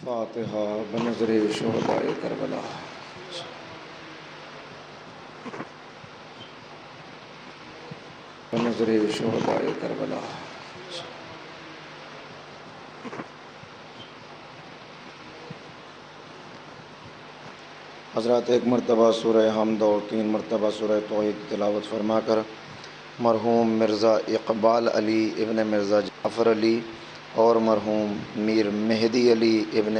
فاتحہ بنظر شہداء کربلا۔ بنظر شہداء کربلا۔ حضرات ایک مرتبہ سورہ حمد اور 3 مرتبہ سورہ توحید تلاوت فرما کر مرحوم مرزا اقبال علی ابن مرزا جعفر علی اور مرحوم میر مہدی علی ابن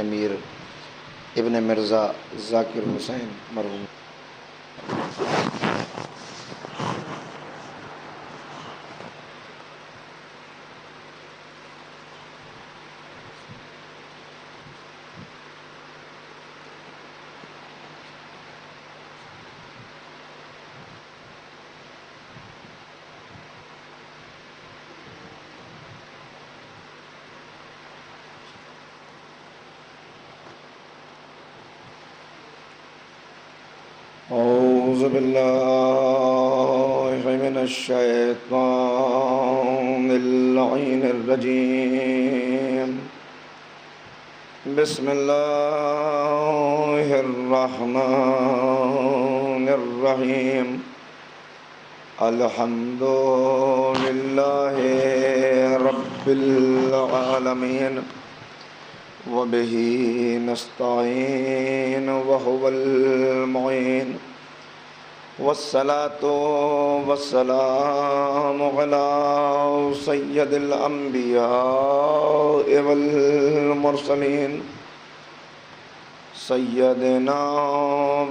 مرزا ذاکر حسین مرحوم اعوذ باللہ من الشیطان اللعین الرجیم بسم اللہ الرحمن الرحیم الحمد للہ رب العالمین وبه نستعین وهو المعین والصلاة والسلام على سید الانبیاء والمرسلین سیدنا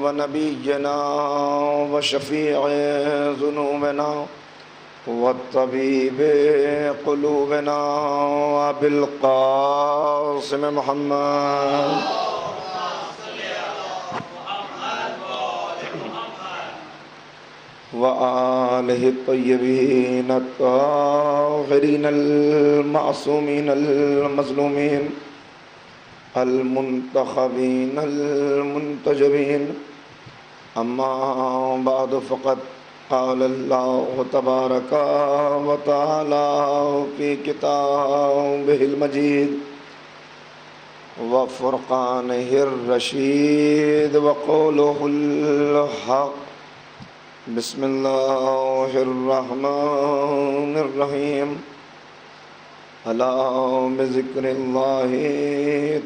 ونبینا وشفیع ذنوبنا والطبیب قلوبنا ابی القاسم محمد وآلہ الطیبین الطاہرین المعصومین المظلومین المنتخبین المنتجبین اما بعد فقط قال اللہ تبارک و تعالی فی کتابہ المجید وفرقانہ الرشید وقولہ الحق بسم اللہ الرحمن الرحیم الا بذکر اللہ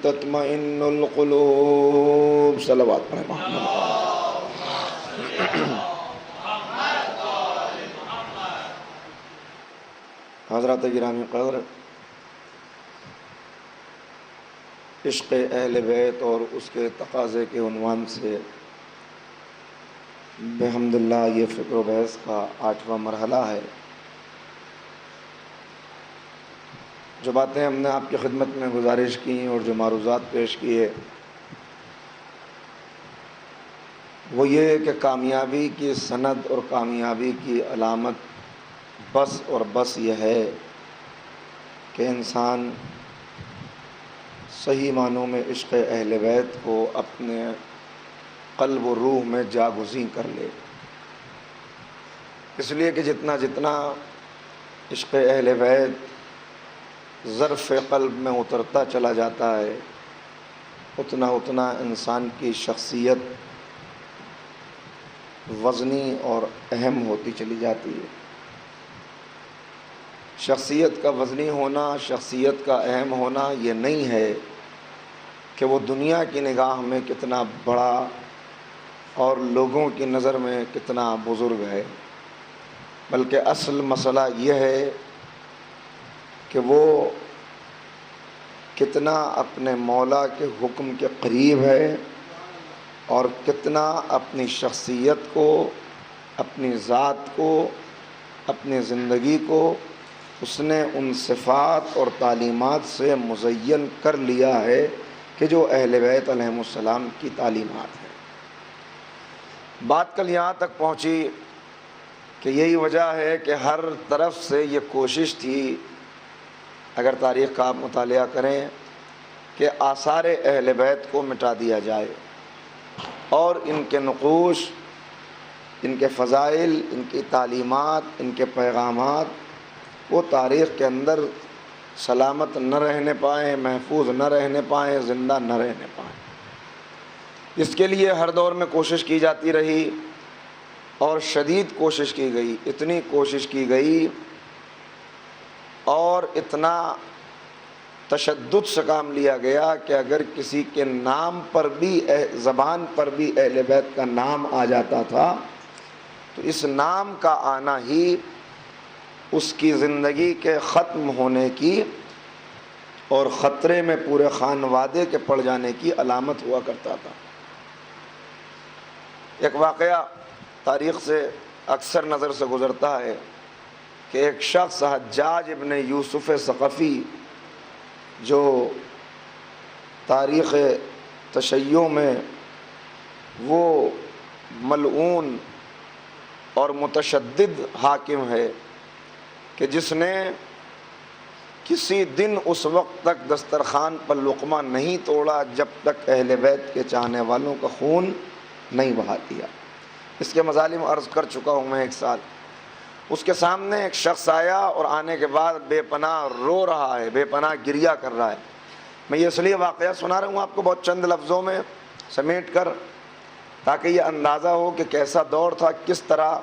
تطمئن القلوب صلوات پڑھیں محمد حضرات گرامی قدر، عشق اہل بیت اور اس کے تقاضے کے عنوان سے بحمداللہ یہ فکر و بحث کا 8واں مرحلہ ہے۔ جو باتیں ہم نے آپ کی خدمت میں گزارش کی اور جو معروضات پیش کیے وہ یہ کہ کامیابی کی سند اور کامیابی کی علامت بس اور بس یہ ہے کہ انسان صحیح معنوں میں عشق اہل بیت کو اپنے قلب و روح میں جاگزیں کر لے، اس لیے کہ جتنا عشق اہل بیت ظرف قلب میں اترتا چلا جاتا ہے اتنا انسان کی شخصیت وزنی اور اہم ہوتی چلی جاتی ہے۔ شخصیت کا وزنی ہونا، شخصیت کا اہم ہونا یہ نہیں ہے کہ وہ دنیا کی نگاہ میں کتنا بڑا اور لوگوں کی نظر میں کتنا بزرگ ہے، بلکہ اصل مسئلہ یہ ہے کہ وہ کتنا اپنے مولا کے حکم کے قریب ہے اور کتنا اپنی شخصیت کو، اپنی ذات کو، اپنی زندگی کو اس نے ان صفات اور تعلیمات سے مزین کر لیا ہے کہ جو اہل بیت علیہم السلام کی تعلیمات ہیں۔ بات کل یہاں تک پہنچی کہ یہی وجہ ہے کہ ہر طرف سے یہ کوشش تھی، اگر تاریخ کا آپ مطالعہ کریں، کہ آثار اہل بیت کو مٹا دیا جائے اور ان کے نقوش، ان کے فضائل، ان کی تعلیمات، ان کے پیغامات وہ تاریخ کے اندر سلامت نہ رہنے پائیں، محفوظ نہ رہنے پائیں، زندہ نہ رہنے پائیں۔ اس کے لیے ہر دور میں کوشش کی جاتی رہی اور شدید کوشش کی گئی، اتنی کوشش کی گئی اور اتنا تشدد سے کام لیا گیا کہ اگر کسی کے نام پر بھی، زبان پر بھی اہل بیت کا نام آ جاتا تھا تو اس نام کا آنا ہی اس کی زندگی کے ختم ہونے کی اور خطرے میں پورے خانوادے کے پڑ جانے کی علامت ہوا کرتا تھا۔ ایک واقعہ تاریخ سے اکثر نظر سے گزرتا ہے کہ ایک شخص حجاج ابن یوسف ثقفی، جو تاریخ تشیع میں وہ ملعون اور متشدد حاکم ہے کہ جس نے کسی دن اس وقت تک دسترخوان پر لقمہ نہیں توڑا جب تک اہل بیت کے چاہنے والوں کا خون نہیں بہا دیا۔ اس کے مظالم عرض کر چکا ہوں میں ایک سال۔ اس کے سامنے ایک شخص آیا اور آنے کے بعد بے پناہ رو رہا ہے، بے پناہ گریہ کر رہا ہے۔ میں یہ اس لیے واقعہ سنا رہا ہوں آپ کو بہت چند لفظوں میں سمیٹ کر، تاکہ یہ اندازہ ہو کہ کیسا دور تھا، کس طرح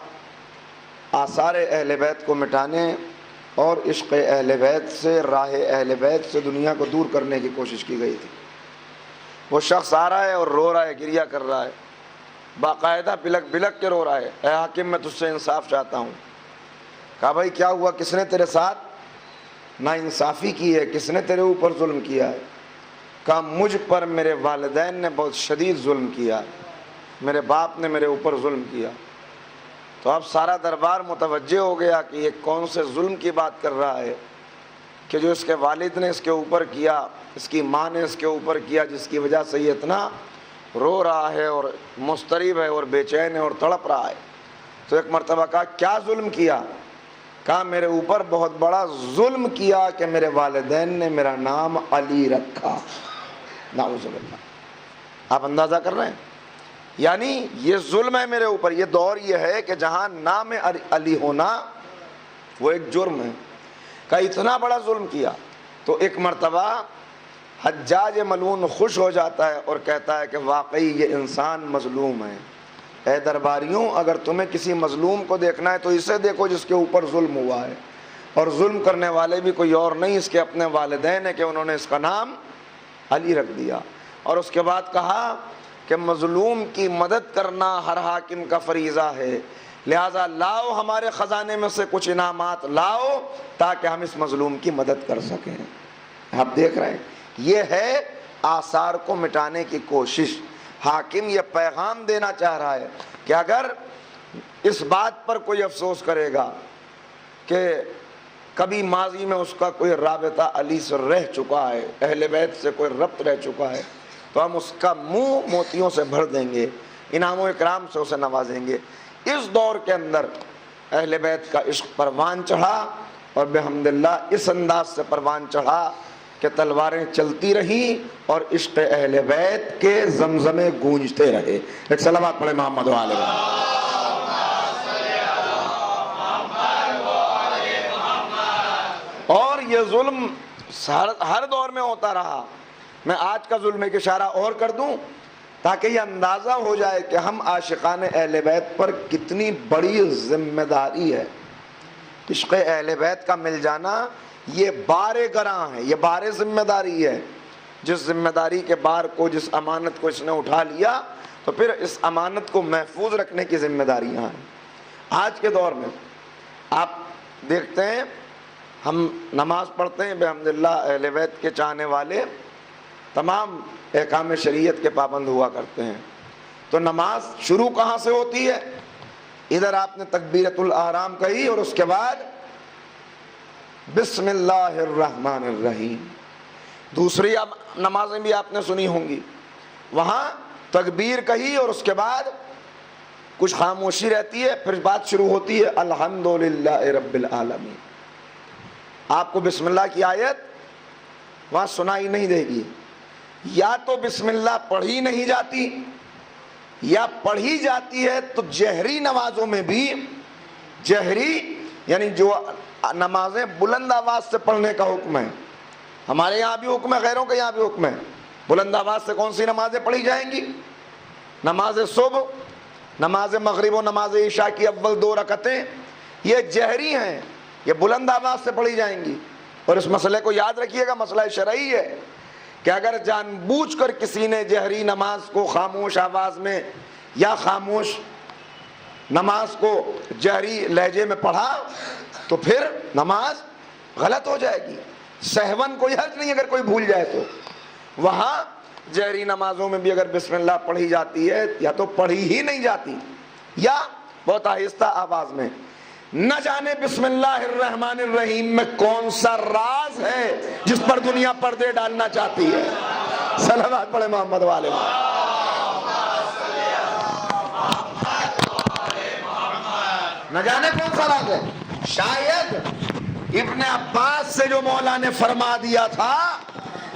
آثار اہل بیت کو مٹانے اور عشق اہل بیت سے، راہ اہل بیت سے دنیا کو دور کرنے کی کوشش کی گئی تھی۔ وہ شخص آ رہا ہے اور رو رہا ہے، گریہ کر رہا ہے، باقاعدہ بلک بلک کے رو رہا ہے، اے حاکم میں تجھ سے انصاف چاہتا ہوں۔ کہا بھائی کیا ہوا، کس نے تیرے ساتھ ناانصافی کی ہے، کس نے تیرے اوپر ظلم کیا ہے؟ کہا مجھ پر میرے والدین نے بہت شدید ظلم کیا، میرے باپ نے میرے اوپر ظلم کیا۔ تو اب سارا دربار متوجہ ہو گیا کہ یہ کون سے ظلم کی بات کر رہا ہے کہ جو اس کے والد نے اس کے اوپر کیا، اس کی ماں نے اس کے اوپر کیا، جس کی وجہ سے یہ اتنا رو رہا ہے اور مضطرب ہے اور بے چین ہے اور تڑپ رہا ہے۔ تو ایک مرتبہ کہا کیا ظلم کیا؟ کہا میرے اوپر بہت بڑا ظلم کیا کہ میرے والدین نے میرا نام علی رکھا۔ نعوذ باللہ۔ آپ اندازہ کر رہے ہیں؟ یعنی یہ ظلم ہے میرے اوپر۔ یہ دور یہ ہے کہ جہاں نام علی ہونا وہ ایک جرم ہے، کہ اتنا بڑا ظلم کیا۔ تو ایک مرتبہ حجاج ملعون خوش ہو جاتا ہے اور کہتا ہے کہ واقعی یہ انسان مظلوم ہے۔ اے درباریوں، اگر تمہیں کسی مظلوم کو دیکھنا ہے تو اسے دیکھو جس کے اوپر ظلم ہوا ہے، اور ظلم کرنے والے بھی کوئی اور نہیں، اس کے اپنے والدین ہیں کہ انہوں نے اس کا نام علی رکھ دیا۔ اور اس کے بعد کہا کہ مظلوم کی مدد کرنا ہر حاکم کا فریضہ ہے، لہذا لاؤ ہمارے خزانے میں سے کچھ انعامات لاؤ تاکہ ہم اس مظلوم کی مدد کر سکیں۔ آپ دیکھ رہے ہیں، یہ ہے آثار کو مٹانے کی کوشش۔ حاکم یہ پیغام دینا چاہ رہا ہے کہ اگر اس بات پر کوئی افسوس کرے گا کہ کبھی ماضی میں اس کا کوئی رابطہ علی سے رہ چکا ہے، اہل بیت سے کوئی ربط رہ چکا ہے، تو ہم اس کا منہ موتیوں سے بھر دیں گے، انعام و اکرام سے اسے نوازیں گے۔ اس دور کے اندر اہل بیت کا عشق پروان چڑھا، اور بحمد اللہ اس انداز سے پروان چڑھا کہ تلواریں چلتی رہیں اور عشق اہل بیت کے زمزمے گونجتے رہے۔ ایک صلوات پڑھے محمد و آل محمد۔ اور یہ ظلم ہر دور میں ہوتا رہا۔ میں آج کا ظلم ایک اشارہ اور کر دوں تاکہ یہ اندازہ ہو جائے کہ ہم عاشقان اہل بیت پر کتنی بڑی ذمہ داری ہے۔ عشق اہل بیت کا مل جانا یہ بار گراں ہے، یہ بار ذمہ داری ہے۔ جس ذمہ داری کے بار کو، جس امانت کو اس نے اٹھا لیا تو پھر اس امانت کو محفوظ رکھنے کی ذمہ داریاں ہیں۔ آج کے دور میں آپ دیکھتے ہیں، ہم نماز پڑھتے ہیں، بحمداللہ اہل بیت کے چاہنے والے تمام احکام شریعت کے پابند ہوا کرتے ہیں۔ تو نماز شروع کہاں سے ہوتی ہے؟ ادھر آپ نے تکبیرۃ الاحرام کہی اور اس کے بعد بسم اللہ الرحمن الرحیم۔ دوسری نمازیں بھی آپ نے سنی ہوں گی، وہاں تکبیر کہی اور اس کے بعد کچھ خاموشی رہتی ہے، پھر بات شروع ہوتی ہے الحمدللہ رب العالمین۔ آپ کو بسم اللہ کی آیت وہاں سنائی نہیں دے گی، یا تو بسم اللہ پڑھی نہیں جاتی، یا پڑھی جاتی ہے تو جہری نمازوں میں بھی جہری یعنی جو نمازیں بلند آواز سے پڑھنے کا حکم ہے، ہمارے یہاں بھی حکم ہے، غیروں کے یہاں بھی حکم ہے۔ بلند آواز سے کون سی نمازیں پڑھی جائیں گی؟ نماز صبح، نماز مغرب و نماز عشاء کی اول 2 رکعتیں یہ جہری ہیں، یہ بلند آواز سے پڑھی جائیں گی۔ اور اس مسئلے کو یاد رکھیے گا، مسئلہ شرعی ہے کہ اگر جان بوجھ کر کسی نے جہری نماز کو خاموش آواز میں یا خاموش نماز کو جہری لہجے میں پڑھا تو پھر نماز غلط ہو جائے گی۔ سہون کوئی حرج نہیں اگر کوئی بھول جائے تو۔ وہاں جہری نمازوں میں بھی اگر بسم اللہ پڑھی جاتی ہے یا تو پڑھی ہی نہیں جاتی یا بہت آہستہ آواز میں، نہ جانے بسم اللہ الرحمن الرحیم میں کون سا راز ہے جس پر دنیا پردے ڈالنا چاہتی ہے۔ صلوات پڑھے محمد والے۔ نہ جانے کون سا راز ہے۔ شاید ابن عباس سے جو مولا نے فرما دیا تھا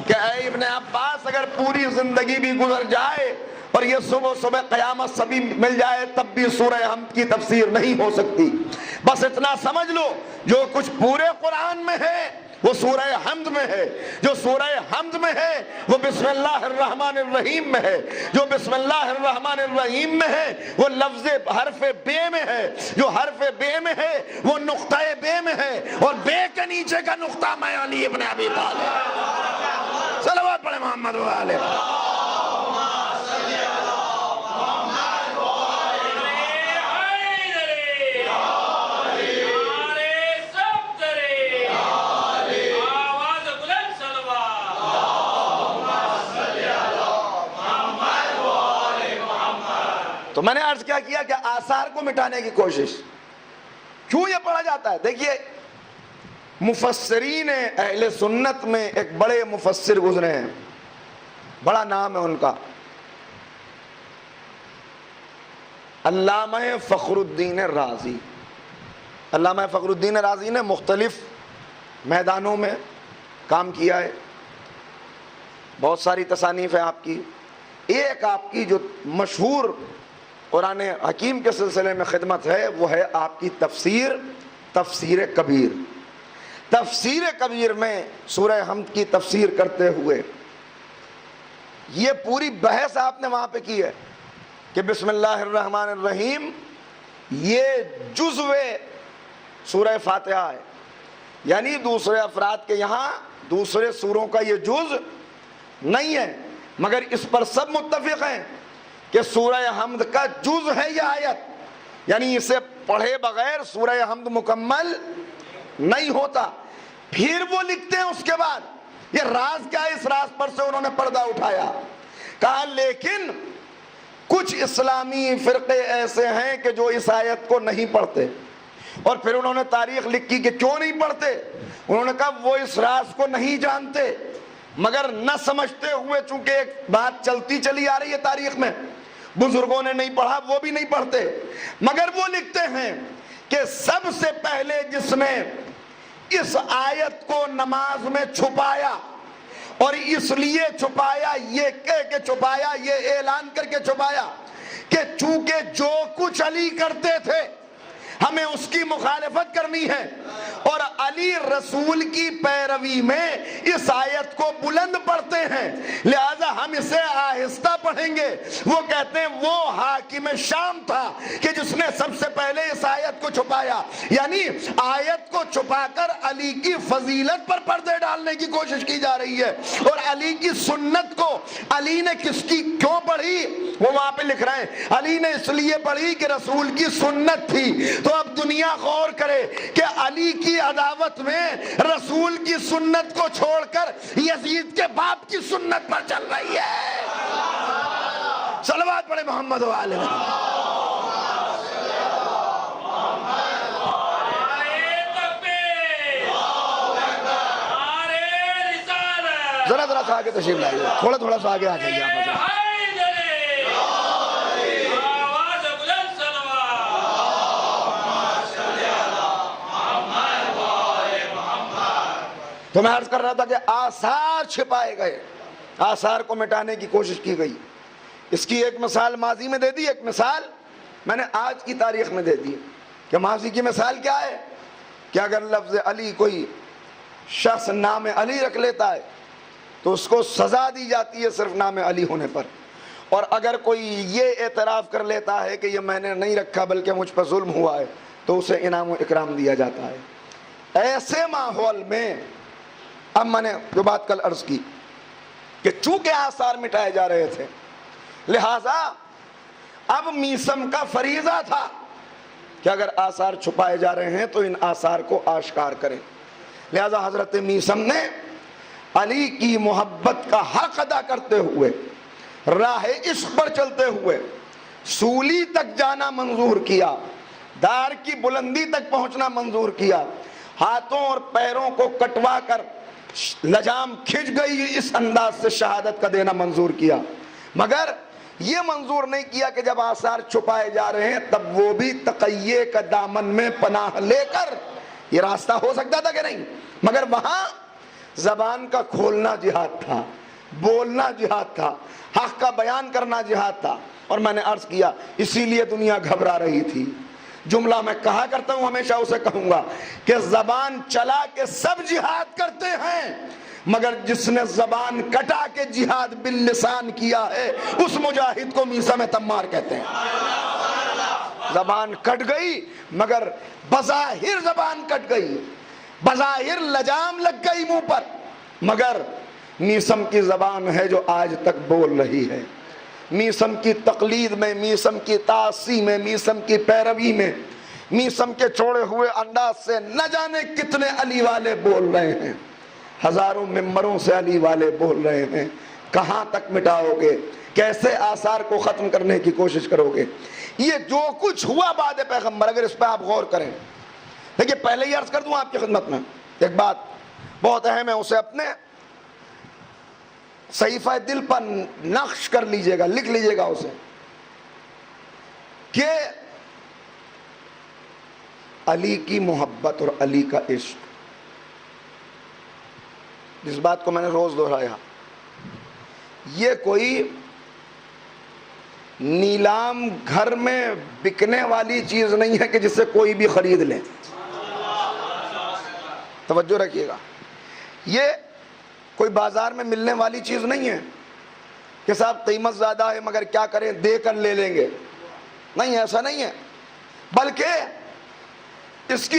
کہ اے ابن عباس اگر پوری زندگی بھی گزر جائے اور یہ صبح صبح قیامت سبھی مل جائے تب بھی سورہ حمد کی تفسیر نہیں ہو سکتی، بس اتنا سمجھ لو جو کچھ پورے قرآن میں ہے وہ سورہ حمد میں ہے، جو سورہ حمد میں ہے وہ بسم اللہ الرحمن الرحیم میں ہے، جو بسم اللہ الرحمن الرحیم میں ہے وہ لفظ حرف بے میں ہے، جو حرف بے میں ہے وہ نقطہ بے میں ہے، اور بے کے نیچے کا نقطہ میں علی ابن ابی طالب۔ صلوات پڑھے محمد والے۔ تو میں نے عرض کیا کہ آثار کو مٹانے کی کوشش کیوں یہ پڑھا جاتا ہے؟ دیکھیے مفسرین اہل سنت میں ایک بڑے مفسر گزرے ہیں، بڑا نام ہے ان کا، علامہ فخر الدین رازی۔ علامہ فخر الدین رازی نے مختلف میدانوں میں کام کیا ہے، بہت ساری تصانیف ہیں آپ کی۔ ایک آپ کی جو مشہور قرآن حکیم کے سلسلے میں خدمت ہے وہ ہے آپ کی تفسیر کبیر۔ تفسیر کبیر میں سورہ حمد کی تفسیر کرتے ہوئے یہ پوری بحث آپ نے وہاں پہ کی ہے کہ بسم اللہ الرحمن الرحیم یہ جزو سورہ فاتحہ ہے، یعنی دوسرے افراد کے یہاں دوسرے سوروں کا یہ جز نہیں ہے، مگر اس پر سب متفق ہیں کہ سورہ حمد کا جز ہے یہ آیت، یعنی اسے پڑھے بغیر سورہ حمد مکمل نہیں ہوتا۔ پھر وہ لکھتے ہیں اس کے بعد یہ راز کیا ہے، اس راز پر سے انہوں نے پردہ اٹھایا، کہا لیکن کچھ اسلامی فرقے ایسے ہیں کہ جو اس آیت کو نہیں پڑھتے، اور پھر انہوں نے تاریخ لکھی کہ کیوں نہیں پڑھتے، انہوں نے کہا وہ اس راز کو نہیں جانتے، مگر نہ سمجھتے ہوئے چونکہ ایک بات چلتی چلی آ رہی ہے تاریخ میں، بزرگوں نے نہیں پڑھا وہ بھی نہیں پڑھتے، مگر وہ لکھتے ہیں کہ سب سے پہلے جس نے اس آیت کو نماز میں چھپایا، اور اس لیے چھپایا، یہ کہہ کے چھپایا، یہ اعلان کر کے چھپایا کہ چونکہ جو کچھ علی کرتے تھے ہمیں اس کی مخالفت کرنی ہے، اور علی رسول کی پیروی میں اس آیت کو بلند پڑھتے ہیں، لہذا ہم اسے آہستہ پڑھیں گے۔ وہ کہتے ہیں وہ حاکم شام تھا کہ جس نے سب سے پہلے اس آیت کو چھپایا، یعنی آیت کو چھپا کر علی کی فضیلت پر پردے ڈالنے کی کوشش کی جا رہی ہے، اور علی کی سنت کو علی نے کس کی کیوں پڑھی وہ وہاں پہ لکھ رہے ہیں، علی نے اس لیے پڑھی کہ رسول کی سنت تھی۔ تو اب دنیا غور کرے کہ علی کی عداوت میں رسول کی سنت کو چھوڑ کر یزید کے باپ کی سنت پر چل رہی ہے۔ صلوات پڑھے محمد والے۔ ذرا ذرا سا آگے تشریف لائیے، تھوڑا سا آگے آ جائیے آپ۔ تو میں عرض کر رہا تھا کہ آثار چھپائے گئے، آثار کو مٹانے کی کوشش کی گئی۔ اس کی ایک مثال ماضی میں دے دی، ایک مثال میں نے آج کی تاریخ میں دے دی کہ ماضی کی مثال کیا ہے کہ اگر لفظ علی کوئی شخص نام علی رکھ لیتا ہے تو اس کو سزا دی جاتی ہے صرف نام علی ہونے پر، اور اگر کوئی یہ اعتراف کر لیتا ہے کہ یہ میں نے نہیں رکھا بلکہ مجھ پر ظلم ہوا ہے تو اسے انعام و اکرام دیا جاتا ہے۔ ایسے ماحول میں اب میں نے جو بات کل عرض کی کہ چونکہ آثار مٹائے جا رہے تھے، لہذا اب میثم کا فریضہ تھا کہ اگر آثار چھپائے جا رہے ہیں تو ان آثار کو آشکار کریں۔ لہذا حضرت میثم نے علی کی محبت کا حق ادا کرتے ہوئے، راہ عشق پر چلتے ہوئے سولی تک جانا منظور کیا، دار کی بلندی تک پہنچنا منظور کیا، ہاتھوں اور پیروں کو کٹوا کر لجام کھنچ گئی اس انداز سے شہادت کا دینا منظور کیا، مگر یہ منظور نہیں کیا کہ جب آثار چھپائے جا رہے ہیں تب وہ بھی تقیے کا دامن میں پناہ لے کر، یہ راستہ ہو سکتا تھا کہ نہیں، مگر وہاں زبان کا کھولنا جہاد تھا، بولنا جہاد تھا، حق کا بیان کرنا جہاد تھا۔ اور میں نے عرض کیا اسی لیے دنیا گھبرا رہی تھی۔ جملہ میں کہا کرتا ہوں، ہمیشہ اسے کہوں گا کہ زبان چلا کے سب جہاد کرتے ہیں، مگر جس نے زبان کٹا کے جہاد باللسان کیا ہے اس مجاہد کو میثم تمار کہتے ہیں۔ زبان کٹ گئی مگر بظاہر زبان کٹ گئی، بظاہر لجام لگ گئی منہ پر، مگر میثم کی زبان ہے جو آج تک بول رہی ہے۔ میثم کی تقلید میں، میثم کی تعصی میں، میثم کی پیروی میں، میثم کے چھوڑے ہوئے انداز سے نہ جانے کتنے علی والے بول رہے ہیں، ہزاروں ممبروں سے علی والے بول رہے ہیں۔ کہاں تک مٹاؤ گے؟ کیسے آثار کو ختم کرنے کی کوشش کرو گے؟ یہ جو کچھ ہوا بعد پیغمبر، اگر اس پہ آپ غور کریں، دیکھیے پہلے ہی عرض کر دوں آپ کی خدمت میں، ایک بات بہت اہم ہے، اسے اپنے صحیفہ دل پر نقش کر لیجئے گا، لکھ لیجئے گا اسے، کہ علی کی محبت اور علی کا عشق، جس بات کو میں نے روز دہرایا، یہ کوئی نیلام گھر میں بکنے والی چیز نہیں ہے کہ جسے کوئی بھی خرید لے۔ توجہ رکھیے گا، یہ کوئی بازار میں ملنے والی چیز نہیں ہے کہ صاحب قیمت زیادہ ہے مگر کیا کریں دے کر لے لیں گے، نہیں، ایسا نہیں ہے، بلکہ اس کی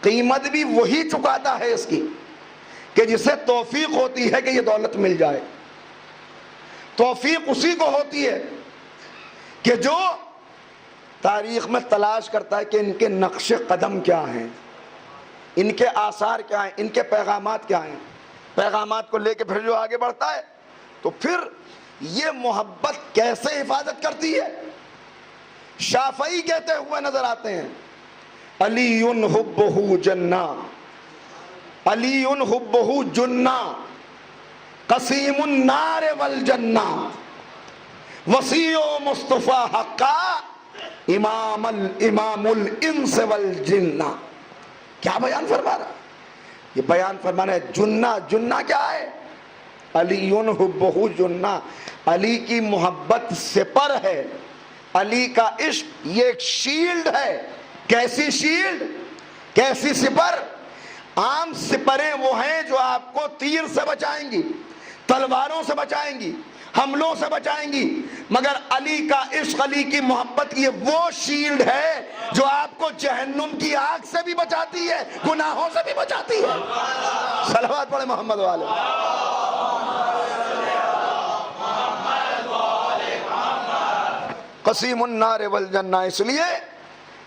قیمت بھی وہی چکاتا ہے اس کی کہ جسے توفیق ہوتی ہے کہ یہ دولت مل جائے۔ توفیق اسی کو ہوتی ہے کہ جو تاریخ میں تلاش کرتا ہے کہ ان کے نقش قدم کیا ہیں، ان کے آثار کیا ہیں، ان کے پیغامات کیا ہیں، پیغامات کو لے کے پھر جو آگے بڑھتا ہے تو پھر یہ محبت کیسے حفاظت کرتی ہے۔ شافعی کہتے ہوئے نظر آتے ہیں، علی حبہ جنہ، علی حبہ جنہ، قسیم النار والجنہ، وسیع مصطفیٰ حقا، امام الانس والجنہ۔ کیا بیان فرما رہا ہے؟ یہ بیان فرمانا ہے جنہ کیا ہے؟ علی حبہ جنہ، علی کی محبت سپر ہے، علی کا عشق یہ ایک شیلڈ ہے۔ کیسی شیلڈ، کیسی سپر؟ عام سپریں وہ ہیں جو آپ کو تیر سے بچائیں گی، تلواروں سے بچائیں گی، حملوں سے بچائیں گی، مگر علی کا عشق، علی کی محبت یہ وہ شیلڈ ہے جو آپ کو جہنم کی آگ سے بھی بچاتی ہے، گناہوں سے بھی بچاتی ہے۔ صلوات پڑھے محمد والے۔ قسیم النار والجنہ، اس لیے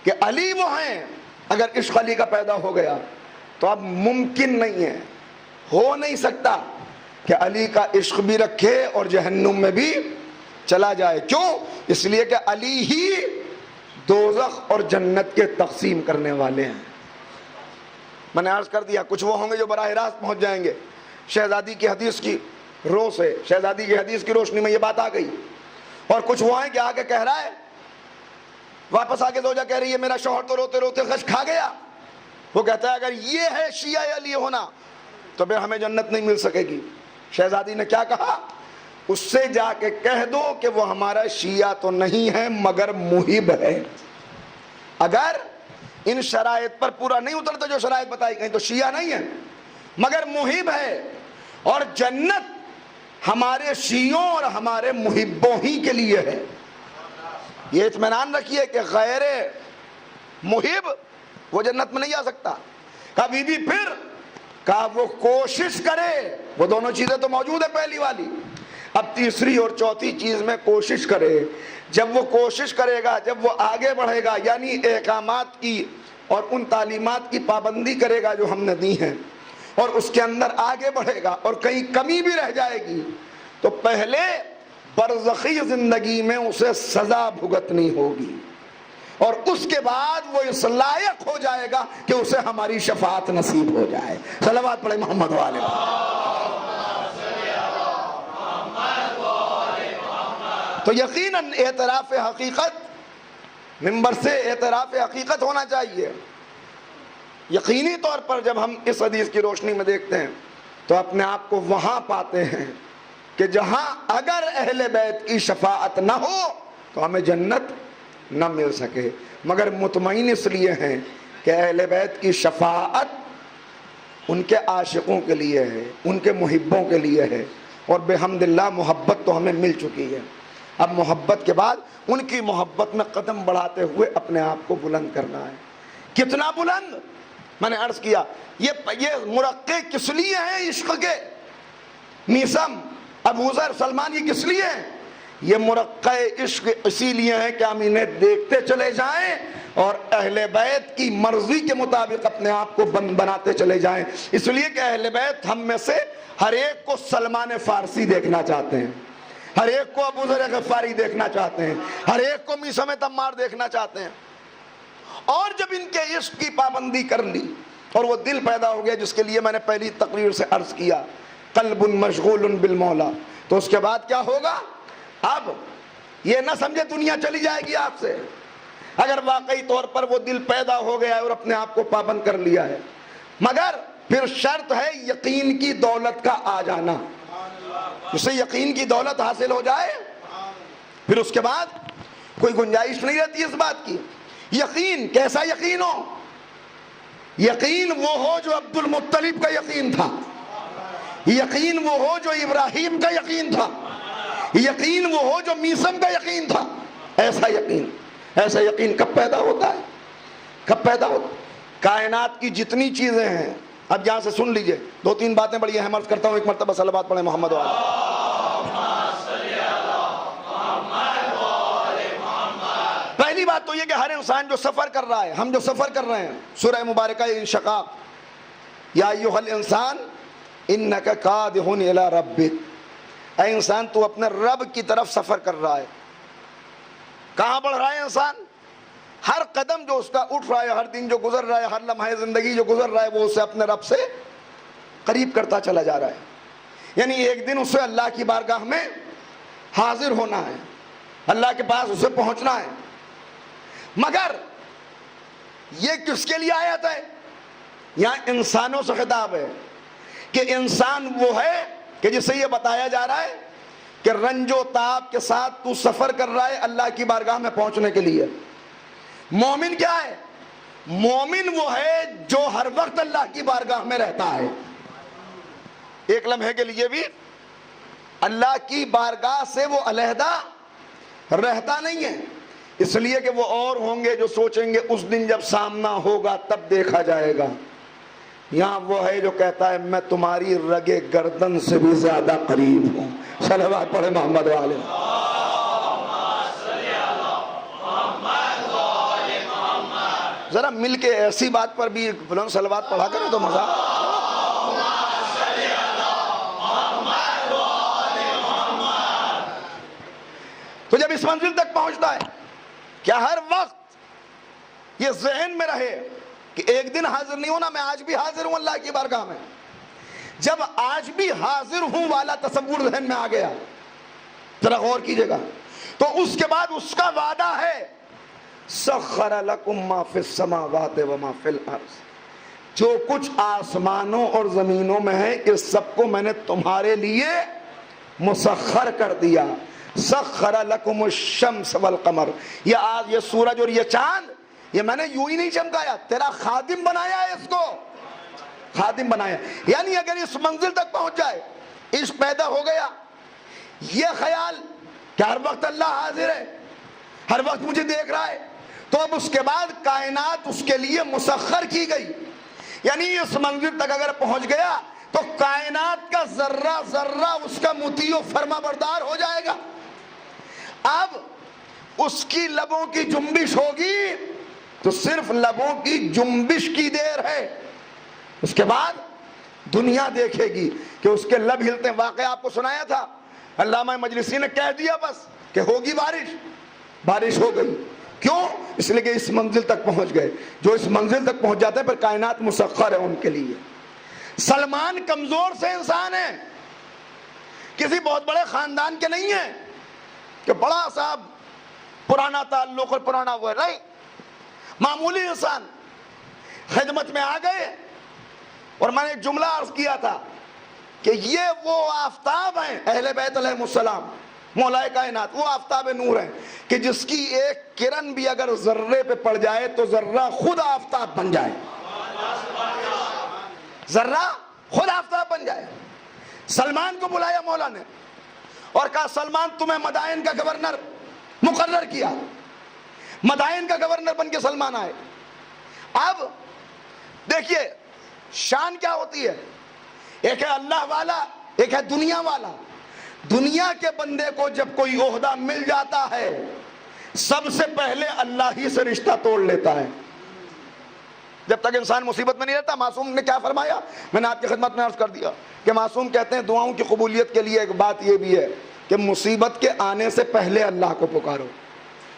کہ علی وہ ہیں، اگر عشق علی کا پیدا ہو گیا تو اب ممکن نہیں ہے، ہو نہیں سکتا کہ علی کا عشق بھی رکھے اور جہنم میں بھی چلا جائے۔ کیوں؟ اس لیے کہ علی ہی دوزخ اور جنت کے تقسیم کرنے والے ہیں۔ میں نے عرض کر دیا کچھ وہ ہوں گے جو براہ راست پہنچ جائیں گے، شہزادی کی حدیث کی رو سے، شہزادی کی حدیث کی روشنی میں یہ بات آ گئی، اور کچھ وہ ہیں کہ آگے کہہ رہا ہے، واپس آگے زوجہ کہہ رہی ہے میرا شوہر تو روتے روتے غش کھا گیا، وہ کہتا ہے اگر یہ ہے شیعہ علی ہونا تو پھر ہمیں جنت نہیں مل سکے گی۔ شہزادی نے کیا کہا؟ اس سے جا کے کہہ دو کہ وہ ہمارا شیعہ تو نہیں ہے مگر محب ہے۔ اگر ان شرائط پر پورا نہیں اترتا جو شرائط بتائی گئی تو شیعہ نہیں ہے مگر محب ہے، اور جنت ہمارے شیعوں اور ہمارے محبوں ہی کے لیے ہے۔ یہ اطمینان رکھیے کہ غیر محب وہ جنت میں نہیں آ سکتا۔ کبھی بھی پھر کہا وہ کوشش کرے، وہ دونوں چیزیں تو موجود ہے پہلی والی، اب تیسری اور چوتھی چیز میں کوشش کرے۔ جب وہ کوشش کرے گا، جب وہ آگے بڑھے گا، یعنی احکامات کی اور ان تعلیمات کی پابندی کرے گا جو ہم نے دی ہیں، اور اس کے اندر آگے بڑھے گا اور کہیں کمی بھی رہ جائے گی تو پہلے برزخی زندگی میں اسے سزا بھگتنی ہوگی، اور اس کے بعد وہ اس لائق ہو جائے گا کہ اسے ہماری شفاعت نصیب ہو جائے۔ صلوات پڑھیں محمد والے۔ تو یقیناً اعتراف حقیقت، ممبر سے اعتراف حقیقت ہونا چاہیے۔ یقینی طور پر جب ہم اس حدیث کی روشنی میں دیکھتے ہیں تو اپنے آپ کو وہاں پاتے ہیں کہ جہاں اگر اہل بیت کی شفاعت نہ ہو تو ہمیں جنت نہ مل سکے، مگر مطمئن اس لیے ہیں کہ اہل بیت کی شفاعت ان کے عاشقوں کے لیے ہے، ان کے محبوں کے لیے ہے، اور بحمد اللہ محبت تو ہمیں مل چکی ہے۔ اب محبت کے بعد ان کی محبت میں قدم بڑھاتے ہوئے اپنے آپ کو بلند کرنا ہے۔ کتنا بلند؟ میں نے عرض کیا یہ مرقع کس لیے ہیں عشق کے؟ میسم، ابو ذر، سلمان، یہ کس لیے ہیں؟ یہ مرقع عشق اسی لیے ہے کہ ہم انہیں دیکھتے چلے جائیں اور اہل بیت کی مرضی کے مطابق اپنے آپ کو بناتے چلے جائیں۔ اس لیے کہ اہل بیت ہم میں سے ہر ایک کو سلمان فارسی دیکھنا چاہتے ہیں، ہر ایک کو ابو ذر غفاری دیکھنا چاہتے ہیں، ہر ایک کو میثم تمار دیکھنا چاہتے ہیں۔ اور جب ان کے عشق کی پابندی کر لی اور وہ دل پیدا ہو گیا جس کے لیے میں نے پہلی تقریر سے عرض کیا، قلب مشغول بالمولا، تو اس کے بعد کیا ہوگا؟ اب یہ نہ سمجھے دنیا چلی جائے گی آپ سے، اگر واقعی طور پر وہ دل پیدا ہو گیا ہے اور اپنے آپ کو پابند کر لیا ہے، مگر پھر شرط ہے یقین کی دولت کا آ جانا۔ اسے یقین کی دولت حاصل ہو جائے پھر اس کے بعد کوئی گنجائش نہیں رہتی اس بات کی۔ یقین کیسا یقین ہو؟ یقین وہ ہو جو عبد المطلب کا یقین تھا، یقین وہ ہو جو ابراہیم کا یقین تھا، یقین وہ ہو جو میثم کا یقین تھا۔ ایسا یقین کب پیدا ہوتا ہے؟ کب پیدا ہوتا ہے؟ کائنات کی جتنی چیزیں ہیں، اب یہاں سے سن لیجئے، دو تین باتیں بڑی اہم عرض کرتا ہوں، ایک مرتبہ صلوات پڑھیں محمد والے۔ پہلی بات تو یہ کہ ہر انسان جو سفر کر رہا ہے، ہم جو سفر کر رہے ہیں، سورہ مبارکہ انشقاق، یا ایھا الانسان انک کادح الی ربک، اے انسان تو اپنے رب کی طرف سفر کر رہا ہے۔ کہاں بڑھ رہا ہے انسان؟ ہر قدم جو اس کا اٹھ رہا ہے، ہر دن جو گزر رہا ہے، ہر لمحہ زندگی جو گزر رہا ہے، وہ اسے اپنے رب سے قریب کرتا چلا جا رہا ہے۔ یعنی ایک دن اسے اللہ کی بارگاہ میں حاضر ہونا ہے، اللہ کے پاس اسے پہنچنا ہے۔ مگر یہ کس کے لیے آیت ہے؟ یہاں انسانوں سے خطاب ہے کہ انسان وہ ہے کہ جسے یہ بتایا جا رہا ہے کہ رنج و تاب کے ساتھ تو سفر کر رہا ہے اللہ کی بارگاہ میں پہنچنے کے لیے۔ مومن کیا ہے؟ مومن وہ ہے جو ہر وقت اللہ کی بارگاہ میں رہتا ہے، ایک لمحے کے لیے بھی اللہ کی بارگاہ سے وہ علیحدہ رہتا نہیں ہے، اس لیے کہ وہ اور ہوں گے جو سوچیں گے اس دن جب سامنا ہوگا تب دیکھا جائے گا۔ یہاں وہ ہے جو کہتا ہے میں تمہاری رگ گردن سے بھی زیادہ قریب ہوں۔ صلوات پڑھے محمد والے۔ ذرا مل کے ایسی بات پر بھی فلان صلوات پڑھا کریں تو مزہ۔ تو جب اس منزل تک پہنچتا ہے کیا ہر وقت یہ ذہن میں رہے کہ ایک دن حاضر نہیں ہونا، میں آج بھی حاضر ہوں اللہ کی بارگاہ میں۔ جب آج بھی حاضر ہوں والا تصور ذہن میں آ گیا، ذرا غور کیجئے گا، تو اس کے بعد اس کا وعدہ ہے سخر لکم ما فی السماوات و ما فی الارض، جو کچھ آسمانوں اور زمینوں میں ہے اس سب کو میں نے تمہارے لیے مسخر کر دیا۔ سخر لکم الشمس والقمر، یہ سورج اور یہ چاند یہ میں نے یوں ہی نہیں چمکایا، تیرا خادم بنایا ہے اس کو، خادم بنایا. یعنی اگر اس منزل تک پہنچ جائے، عشق پیدا ہو گیا، یہ خیال کہ ہر وقت اللہ حاضر ہے، ہر وقت مجھے دیکھ رہا ہے، تو اب اس کے بعد کائنات اس کے لیے مسخر کی گئی. یعنی اس منزل تک اگر پہنچ گیا تو کائنات کا ذرہ ذرہ اس کا مطیع و فرما بردار ہو جائے گا. اب اس کی لبوں کی جنبش ہوگی تو صرف لبوں کی جنبش کی دیر ہے، اس کے بعد دنیا دیکھے گی کہ اس کے لب ہلتے ہیں. واقعہ آپ کو سنایا تھا، علامہ مجلسی نے کہہ دیا بس کہ ہوگی بارش، بارش ہو گئی. کیوں؟ اس لیے کہ اس منزل تک پہنچ گئے. جو اس منزل تک پہنچ جاتے ہیں پھر کائنات مسخر ہے ان کے لیے. سلمان کمزور سے انسان ہے، کسی بہت بڑے خاندان کے نہیں ہیں کہ بڑا صاحب پرانا تعلق اور پرانا وہ نہیں، معمولی انسان خدمت میں آ گئے. اور میں نے ایک جملہ عرض کیا تھا کہ یہ وہ آفتاب ہیں اہل بیت علیہ السلام، مولا کائنات، وہ آفتاب نور ہیں کہ جس کی ایک کرن بھی اگر ذرے پہ پڑ جائے تو ذرہ خود آفتاب بن جائے، ذرہ خود آفتاب بن جائے. سلمان کو بلایا مولا نے اور کہا سلمان تمہیں مدائن کا گورنر مقرر کیا. مدائن کا گورنر بن کے سلمان آئے. اب دیکھیے شان کیا ہوتی ہے، ایک ہے اللہ والا، ایک ہے دنیا والا. دنیا کے بندے کو جب کوئی عہدہ مل جاتا ہے سب سے پہلے اللہ ہی سے رشتہ توڑ لیتا ہے. جب تک انسان مصیبت میں نہیں رہتا. معصوم نے کیا فرمایا، میں نے آپ کی خدمت میں عرض کر دیا کہ معصوم کہتے ہیں دعاؤں کی قبولیت کے لیے ایک بات یہ بھی ہے کہ مصیبت کے آنے سے پہلے اللہ کو پکارو،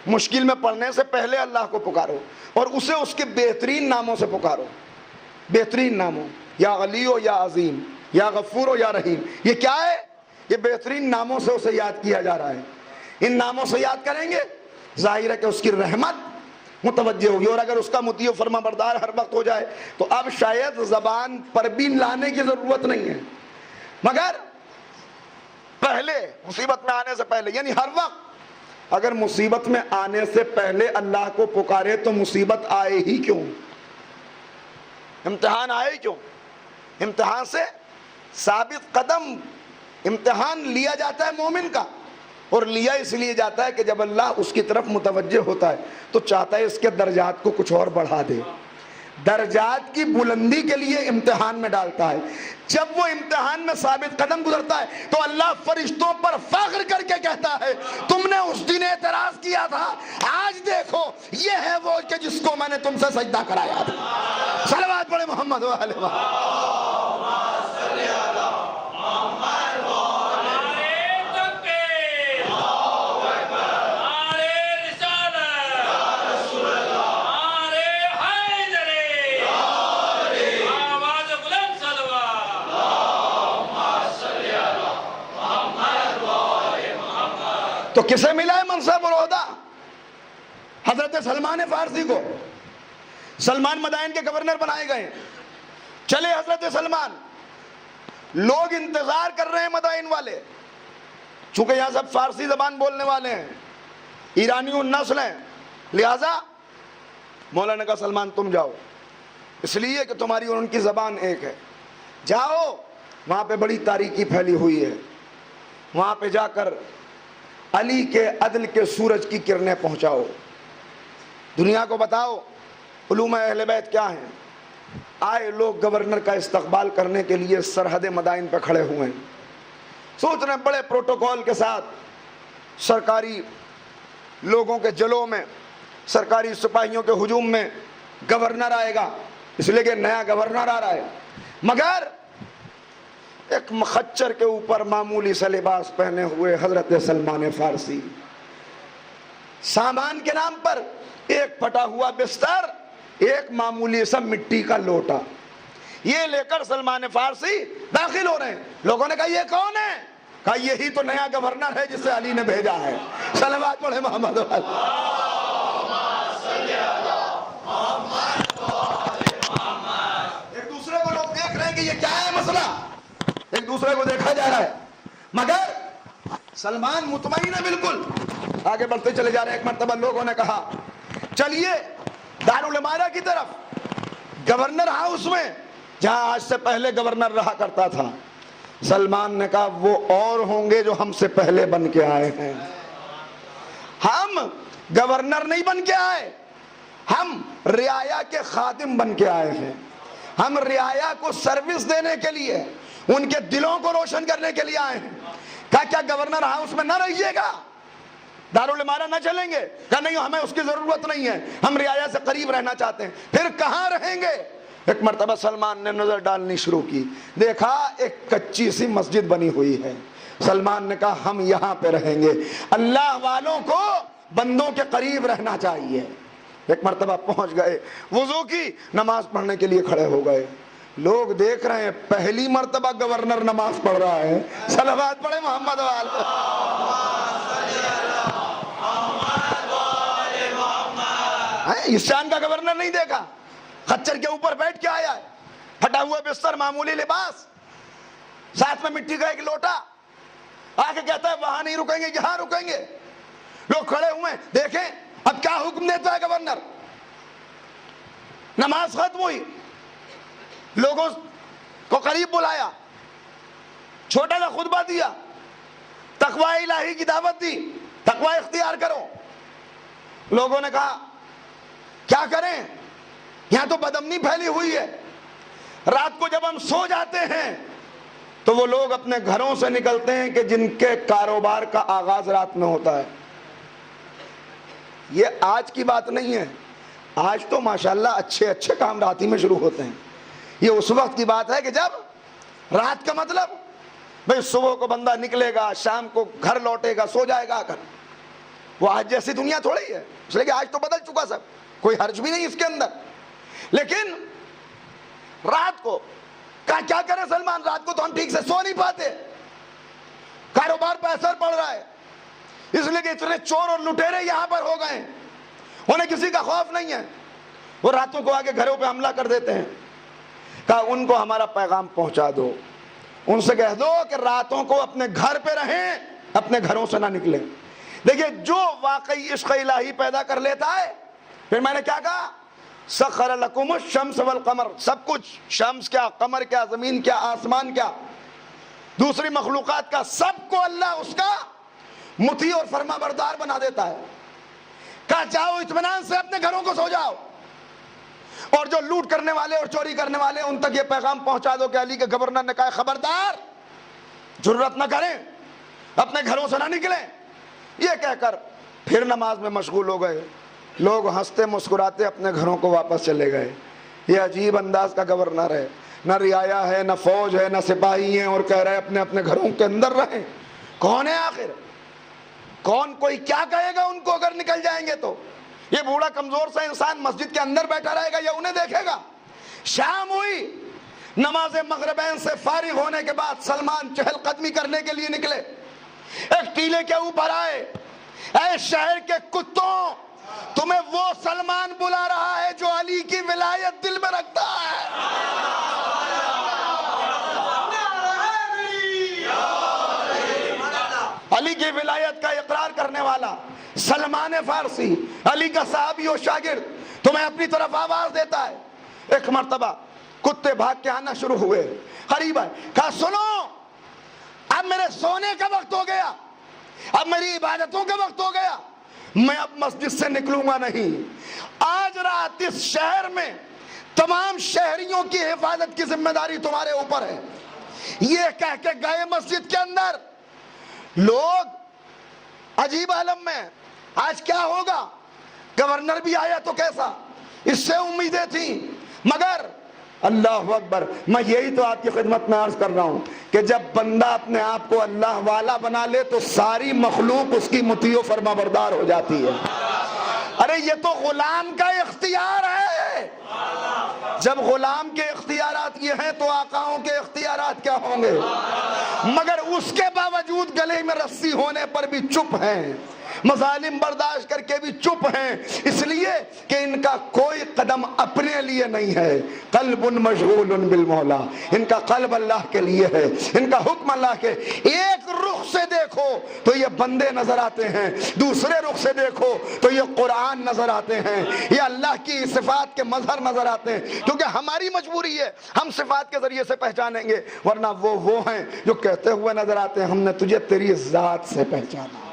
مشکل میں پڑنے سے پہلے اللہ کو پکارو اور اسے اس کے بہترین ناموں سے پکارو. بہترین ناموں، یا علی ہو یا عظیم، یا غفور ہو یا رحیم. یہ کیا ہے؟ یہ بہترین ناموں سے اسے یاد کیا جا رہا ہے. ان ناموں سے یاد کریں گے ظاہر ہے کہ اس کی رحمت متوجہ ہوگی. اور اگر اس کا مطیع و فرما بردار ہر وقت ہو جائے تو اب شاید زبان پر بھی لانے کی ضرورت نہیں ہے، مگر پہلے مصیبت میں آنے سے پہلے، یعنی ہر وقت اگر مصیبت میں آنے سے پہلے اللہ کو پکارے تو مصیبت آئے ہی کیوں، امتحان آئے کیوں. امتحان سے ثابت قدم امتحان لیا جاتا ہے مومن کا، اور لیا اس لیے جاتا ہے کہ جب اللہ اس کی طرف متوجہ ہوتا ہے تو چاہتا ہے اس کے درجات کو کچھ اور بڑھا دے، درجات کی بلندی کے لیے امتحان میں ڈالتا ہے. جب وہ امتحان میں ثابت قدم گزرتا ہے تو اللہ فرشتوں پر فخر کر کے کہتا ہے تم نے اس دن اعتراض کیا تھا، آج دیکھو یہ ہے وہ کہ جس کو میں نے تم سے سجدہ کرایا تھا. صلوات پڑھے محمد و آلہ تو کسے ملا ہے منصب اور عہدہ؟ حضرت سلمان فارسی کو. سلمان مدائن کے گورنر بنائے گئے. چلے حضرت سلمان، لوگ انتظار کر رہے ہیں مدائن والے، چونکہ یہاں سب فارسی زبان بولنے والے ہیں، ایرانی نسل ہیں، لہذا مولا نے کہا سلمان تم جاؤ، اس لیے کہ تمہاری اور ان کی زبان ایک ہے. جاؤ، وہاں پہ بڑی تاریکی پھیلی ہوئی ہے، وہاں پہ جا کر علی کے عدل کے سورج کی کرنیں پہنچاؤ، دنیا کو بتاؤ علوم اہل بیت کیا ہیں. آئے لوگ گورنر کا استقبال کرنے کے لیے سرحد مدائن پہ کھڑے ہوئے ہیں، سوچ رہے ہیں بڑے پروٹوکول کے ساتھ سرکاری لوگوں کے جلوں میں، سرکاری سپاہیوں کے ہجوم میں گورنر آئے گا، اس لیے کہ نیا گورنر آ رہا ہے. مگر ایک مخچر کے اوپر معمولی سا لباس پہنے ہوئے حضرت سلمان فارسی، سامان کے نام پر ایک پھٹا ہوا بستر، ایک معمولی سا مٹی کا لوٹا، یہ لے کر سلمان فارسی داخل ہو رہے ہیں. لوگوں نے کہا یہ کون ہے؟ کہا یہی تو نیا گورنر ہے جسے علی نے بھیجا ہے. صلوات پڑھے محمد. ایک دوسرے کو لوگ دیکھ رہے ہیں کہ یہ کیا ہے مسئلہ، ایک دوسرے کو دیکھا جا رہا ہے، مگر سلمان مطمئن ہے بالکل. آگے بڑھتے چلے جا رہے ہیں. ایک مرتبہ لوگوں نے کہا چلیے دارالعمارہ کی طرف گورنر ہاؤس میں جہاں آج سے پہلے گورنر رہا کرتا تھا، سلمان نے کہا وہ اور ہوں گے جو ہم سے پہلے بن کے آئے ہیں، ہم گورنر نہیں بن کے آئے، ہم رعایا کے خادم بن کے آئے ہیں، ہم رعایا کو سروس دینے کے لیے، ان کے دلوں کو روشن کرنے کے لیے آئے ہیں۔ کہا کیا گورنر ہاؤس میں نہ رہیے گا، دارالعمارہ نہ چلیں گے؟ کہا نہیں، ہمیں اس کی ضرورت نہیں ہے، ہم رعایا سے قریب رہنا چاہتے ہیں۔ پھر کہاں رہیں گے؟ ایک مرتبہ سلمان نے نظر ڈالنی شروع کی، دیکھا ایک کچی سی مسجد بنی ہوئی ہے، سلمان نے کہا ہم یہاں پہ رہیں گے، اللہ والوں کو بندوں کے قریب رہنا چاہیے۔ ایک مرتبہ پہنچ گئے، وضو کی، نماز پڑھنے کے لیے کھڑے ہو گئے، لوگ دیکھ رہے ہیں پہلی مرتبہ گورنر نماز پڑھ رہا ہے، صلوات پڑھے محمد والے۔ اس شان کا گورنر نہیں دیکھا، خچر کے اوپر بیٹھ کے آیا ہے، پھٹا ہوا بستر، معمولی لباس، ساتھ میں مٹی کا ایک لوٹا، آگے کہتا ہے وہاں نہیں رکیں گے، یہاں رکیں گے۔ لوگ کھڑے ہوئے دیکھیں اب کیا حکم دیتا ہے گورنر۔ نماز ختم ہوئی، لوگوں کو قریب بلایا، چھوٹا سا خطبہ دیا، تقوی الہی کی دعوت دی، تقوی اختیار کرو۔ لوگوں نے کہا کیا کریں، یہاں تو بدامنی پھیلی ہوئی ہے، رات کو جب ہم سو جاتے ہیں تو وہ لوگ اپنے گھروں سے نکلتے ہیں کہ جن کے کاروبار کا آغاز رات میں ہوتا ہے۔ یہ آج کی بات نہیں ہے، آج تو ماشاءاللہ اچھے کام رات ہی میں شروع ہوتے ہیں، یہ اس وقت کی بات ہے کہ جب رات کا مطلب بھئی صبح کو بندہ نکلے گا، شام کو گھر لوٹے گا، سو جائے گا۔ وہ آج جیسی دنیا تھوڑی ہے، اس لیے کہ آج تو بدل چکا سب، کوئی حرج بھی نہیں اس کے اندر۔ لیکن رات کو کیا کریں سلمان، رات کو تو ہم ٹھیک سے سو نہیں پاتے، کاروبار پر اثر پڑ رہا ہے، اس لیے کہ اتنے چور اور لٹیرے یہاں پر ہو گئے ہیں، انہیں کسی کا خوف نہیں ہے، وہ راتوں کو آگے گھروں پہ حملہ کر دیتے ہیں۔ کہا ان کو ہمارا پیغام پہنچا دو، ان سے کہہ دو کہ راتوں کو اپنے گھر پہ رہیں، اپنے گھروں سے نہ نکلیں۔ دیکھیے جو واقعی عشق الہی پیدا کر لیتا ہے، پھر میں نے کیا کہا، سخر لکم الشمس والقمر، سب کچھ، شمس کیا، قمر کیا، زمین کیا، آسمان کیا، دوسری مخلوقات کا، سب کو اللہ اس کا مطیع اور فرما بردار بنا دیتا ہے۔ کہا جاؤ اطمینان سے اپنے گھروں کو سو جاؤ، اور جو لوٹ کرنے والے اور چوری کرنے والے ان تک یہ پیغام پہنچا دو کہ علی کے گورنر نے کہا خبردار، جرات نہ کریں، اپنے گھروں سے نہ نکلیں۔ یہ کہہ کر پھر نماز میں مشغول ہو گئے، لوگ ہنستے مسکراتے اپنے گھروں کو واپس چلے گئے۔ یہ عجیب انداز کا گورنر ہے، نہ رعایا ہے، نہ فوج ہے، نہ سپاہی ہیں، اور کہہ رہے اپنے اپنے گھروں کے اندر رہیں۔ کون ہے آخر؟ کون، کوئی کیا کہے گا ان کو اگر نکل جائیں گے تو؟ یہ بوڑھا کمزور سا انسان مسجد کے اندر بیٹھا رہے گا یا انہیں دیکھے گا؟ شام ہوئی، نماز مغربین سے فارغ ہونے کے بعد سلمان چہل قدمی کرنے کے لیے نکلے، ایک ٹیلے کے اوپر آئے۔ اے شہر کے کتوں، تمہیں وہ سلمان بلا رہا ہے جو علی کی ولایت دل میں رکھتا ہے۔ علی کی ولایت کا اقرار کرنے والا سلمان فارسی، علی کا صحابی و شاگرد، تمہیں اپنی طرف آواز دیتا ہے۔ ایک مرتبہ کتے بھاگ کے آنا شروع ہوئے، قریب آئے، کہا سنو، اب میرے سونے کا وقت ہو گیا، اب میری عبادتوں کا وقت ہو گیا، میں اب مسجد سے نکلوں گا نہیں، آج رات اس شہر میں تمام شہریوں کی حفاظت کی ذمہ داری تمہارے اوپر ہے۔ یہ کہہ کے گئے مسجد کے اندر، لوگ عجیب عالم میں، آج کیا ہوگا، گورنر بھی آیا تو کیسا، اس سے امیدیں تھیں، مگر اللہ اکبر، میں یہی تو آپ کی خدمت میں عرض کر رہا ہوں کہ جب بندہ اپنے آپ کو اللہ والا بنا لے تو ساری مخلوق اس کی مطیع و فرما بردار ہو جاتی ہے۔ ارے یہ تو غلام کا اختیار ہے، جب غلام کے اختیارات یہ ہیں تو آقاؤں کے اختیارات کیا ہوں گے؟ مگر اس کے باوجود گلے میں رسی ہونے پر بھی چپ ہیں، مظالم برداشت کر کے بھی چپ ہیں، اس لیے کہ ان کا کوئی قدم اپنے لیے نہیں ہے۔ قلب مشغول بالمولا، ان کا قلب اللہ کے لیے ہے، ان کا حکم اللہ کے۔ ایک رخ سے دیکھو تو یہ بندے نظر آتے ہیں، دوسرے رخ سے دیکھو تو یہ قرآن نظر آتے ہیں، یہ اللہ کی صفات کے مظہر نظر آتے ہیں، کیونکہ ہماری مجبوری ہے ہم صفات کے ذریعے سے پہچانیں گے، ورنہ وہ ہیں جو کہتے ہوئے نظر آتے ہیں ہم نے تجھے تیری ذات سے پہچانا۔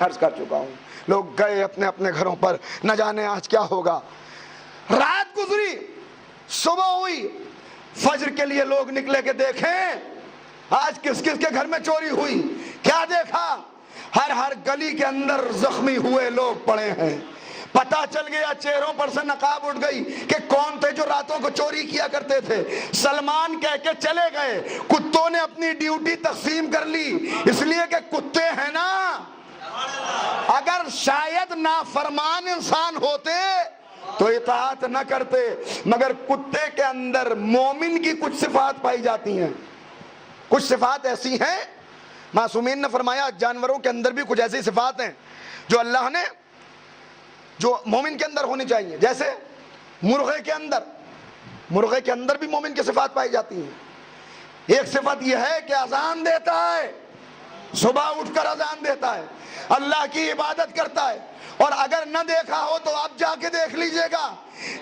عرض کر چکا ہوں، لوگ گئے اپنے اپنے گھروں پر، نہ جانے آج کیا ہوگا۔ رات گزری، صبح ہوئی، فجر کے لیے لوگ نکلے کہ دیکھیں آج کس کس کے گھر میں چوری ہوئی۔ کیا دیکھا؟ ہر گلی کے اندر زخمی ہوئے لوگ پڑے ہیں۔ پتا چل گیا، چہروں پر سے نقاب اٹھ گئی کہ کون تھے جو راتوں کو چوری کیا کرتے تھے۔ سلمان کہہ کے چلے گئے، کتوں نے اپنی ڈیوٹی تقسیم کر لی، اس لیے کہ کتے ہیں نا، اگر شاید نافرمان انسان ہوتے تو اطاعت نہ کرتے، مگر کتے کے اندر مومن کی کچھ صفات پائی جاتی ہیں، کچھ صفات ایسی ہیں، معصومین نے فرمایا جانوروں کے اندر بھی کچھ ایسی صفات ہیں جو اللہ نے، جو مومن کے اندر ہونی چاہیے، جیسے مرغے کے اندر بھی مومن کی صفات پائی جاتی ہیں۔ ایک صفت یہ ہے کہ اذان دیتا ہے، صبح اٹھ کر اذان دیتا ہے، اللہ کی عبادت کرتا ہے، اور اگر نہ دیکھا ہو تو آپ جا کے دیکھ لیجئے گا،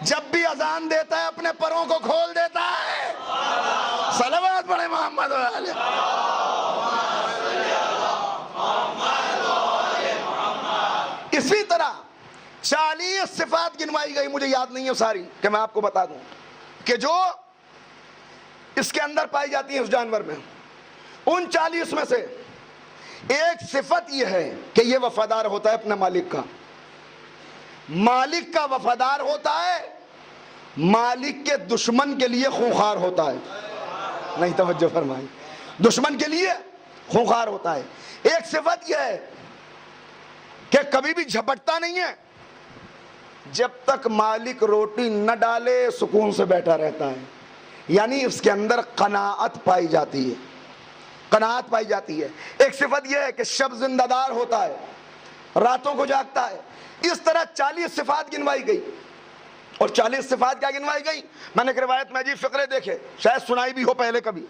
جب بھی اذان دیتا ہے اپنے پروں کو کھول دیتا ہے۔ صلوات پڑھے محمد علیہ۔ اسی طرح 40 صفات گنوائی گئی، مجھے یاد نہیں ہے ساری کہ میں آپ کو بتا دوں، کہ جو اس کے اندر پائی جاتی ہیں اس جانور میں۔ ان 40 میں سے ایک صفت یہ ہے کہ یہ وفادار ہوتا ہے اپنے مالک کا، مالک کا وفادار ہوتا ہے، مالک کے دشمن کے لیے خونخوار ہوتا ہے۔ نہیں توجہ فرمائی، دشمن کے لیے خونخوار ہوتا ہے۔ ایک صفت یہ ہے کہ کبھی بھی جھپٹتا نہیں ہے، جب تک مالک روٹی نہ ڈالے سکون سے بیٹھا رہتا ہے، یعنی اس کے اندر قناعت پائی جاتی ہے، قناعت پائی جاتی ہے۔ ایک صفت یہ ہے کہ شب زندہ دار ہوتا ہے، راتوں کو جاگتا ہے۔ اس طرح 40 صفات گنوائی گئی، اور 40 صفات کیا گنوائی گئی؟ میں نے ایک روایت میں عجیب فقرے دیکھے، شاید سنائی بھی ہو پہلے کبھی،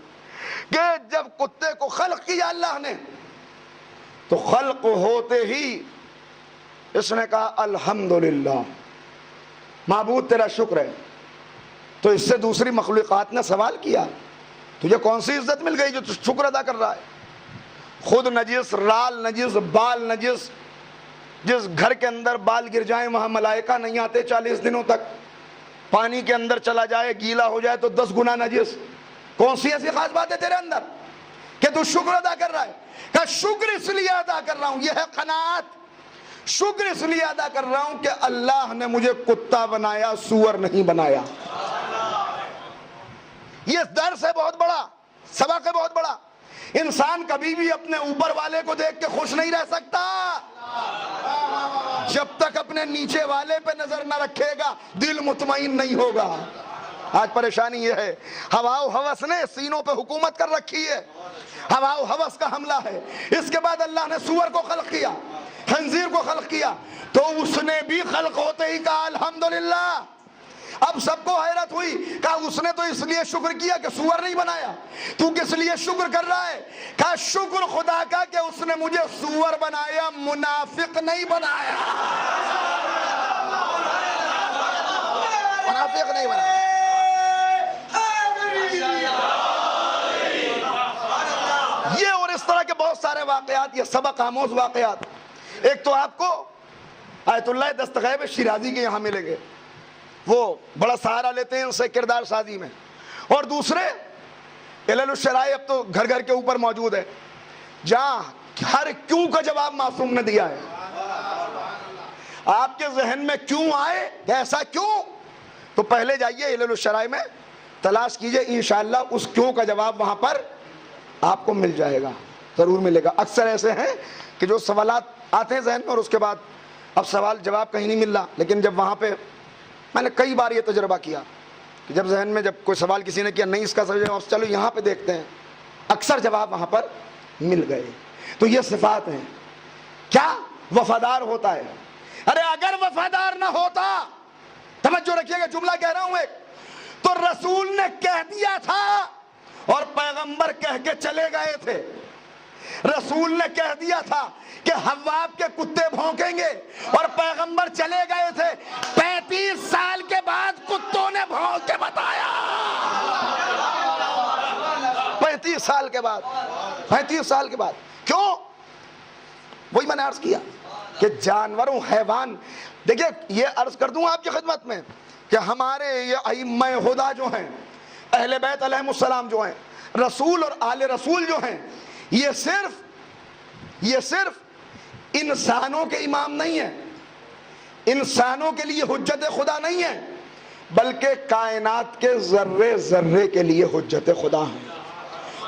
کہ جب کتے کو خلق کیا اللہ نے تو خلق ہوتے ہی اس نے کہا الحمدللہ، معبود تیرا شکر ہے۔ تو اس سے دوسری مخلوقات نے سوال کیا تجھے کون سی عزت مل گئی جو تو شکر ادا کر رہا ہے؟ خود نجس، رال نجس، بال نجس، جس گھر کے اندر بال گر جائیں وہاں ملائکہ نہیں آتے 40 دنوں تک، پانی کے اندر چلا جائے گیلا ہو جائے تو 10 گنا نجس۔ کون سی ایسی خاص بات ہے تیرے اندر کہ تو شکر ادا کر رہا ہے؟ کہ شکر اس لیے ادا کر رہا ہوں، یہ ہے قناعت، شکر اس لیے ادا کر رہا ہوں کہ اللہ نے مجھے کتا بنایا، سور نہیں بنایا۔ یہ درس ہے بہت بڑا، سبق ہے بہت بڑا۔ انسان کبھی بھی اپنے اوپر والے کو دیکھ کے خوش نہیں رہ سکتا جب تک اپنے نیچے والے پہ نظر نہ رکھے گا، دل مطمئن نہیں ہوگا۔ آج پریشانی یہ ہے، ہوا و ہوس نے سینوں پہ حکومت کر رکھی ہے، ہوا و ہوس کا حملہ ہے۔ اس کے بعد اللہ نے سور کو خلق کیا، خنزیر کو خلق کیا، تو اس نے بھی خلق ہوتے ہی کہا الحمدللہ۔ اب سب کو حیرت ہوئی، کہا اس نے تو اس لیے شکر کیا کہ سور نہیں بنایا، تو کس لیے شکر کر رہا ہے؟ کہا شکر خدا کا کہ اس نے مجھے سور بنایا، منافق نہیں بنایا، منافق نہیں بنایا۔ یہ اور اس طرح کے بہت سارے واقعات، یہ سبق آموز واقعات۔ ایک تو آپ کو آیت اللہ دستغیب شیرازی کے یہاں ملیں گے، وہ بڑا سہارا لیتے ہیں ان سے کردار سازی میں، اور دوسرے علل الشرائع اب تو گھر گھر کے اوپر موجود ہے، جہاں ہر کیوں کا جواب معصوم نے دیا ہے۔ آپ کے ذہن میں کیوں آئے کہ ایسا کیوں، تو پہلے جائیے علل الشرائع میں تلاش کیجئے، انشاءاللہ اس کیوں کا جواب وہاں پر آپ کو مل جائے گا، ضرور ملے گا۔ اکثر ایسے ہیں کہ جو سوالات آتے ہیں ذہن میں اور اس کے بعد اب سوال جواب کہیں نہیں مل رہا، لیکن جب وہاں پہ میں نے کئی بار یہ تجربہ کیا کہ جب ذہن میں جب کوئی سوال کسی نے کیا نہیں اس کا جواب، چلو یہاں پہ دیکھتے ہیں، اکثر جواب وہاں پر مل گئے۔ تو یہ صفات ہیں کیا وفادار ہوتا ہے. ارے اگر وفادار نہ ہوتا، توجہ رکھیے گا جملہ کہہ رہا ہوں ایک، تو رسول نے کہہ دیا تھا اور پیغمبر کہہ کے چلے گئے تھے. رسول نے کہہ دیا تھا کہ حواب کے کتے بھونکیں گے اور پیغمبر چلے گئے تھے. 35 سال کے بعد کتوں نے بھونک کے بتایا. 35 سال کے بعد، 35 سال کے بعد. کیوں؟ وہی میں نے عرض کیا کہ جانوروں، حیوان. دیکھیں یہ عرض کر دوں آپ کی خدمت میں کہ ہمارے یہ ائمہ خدا جو ہیں، اہل بیت علیہ السلام جو ہیں، رسول اور آل رسول جو ہیں، یہ صرف انسانوں کے امام نہیں ہیں، انسانوں کے لیے حجت خدا نہیں ہے، بلکہ کائنات کے ذرے ذرے کے لیے حجت خدا ہیں.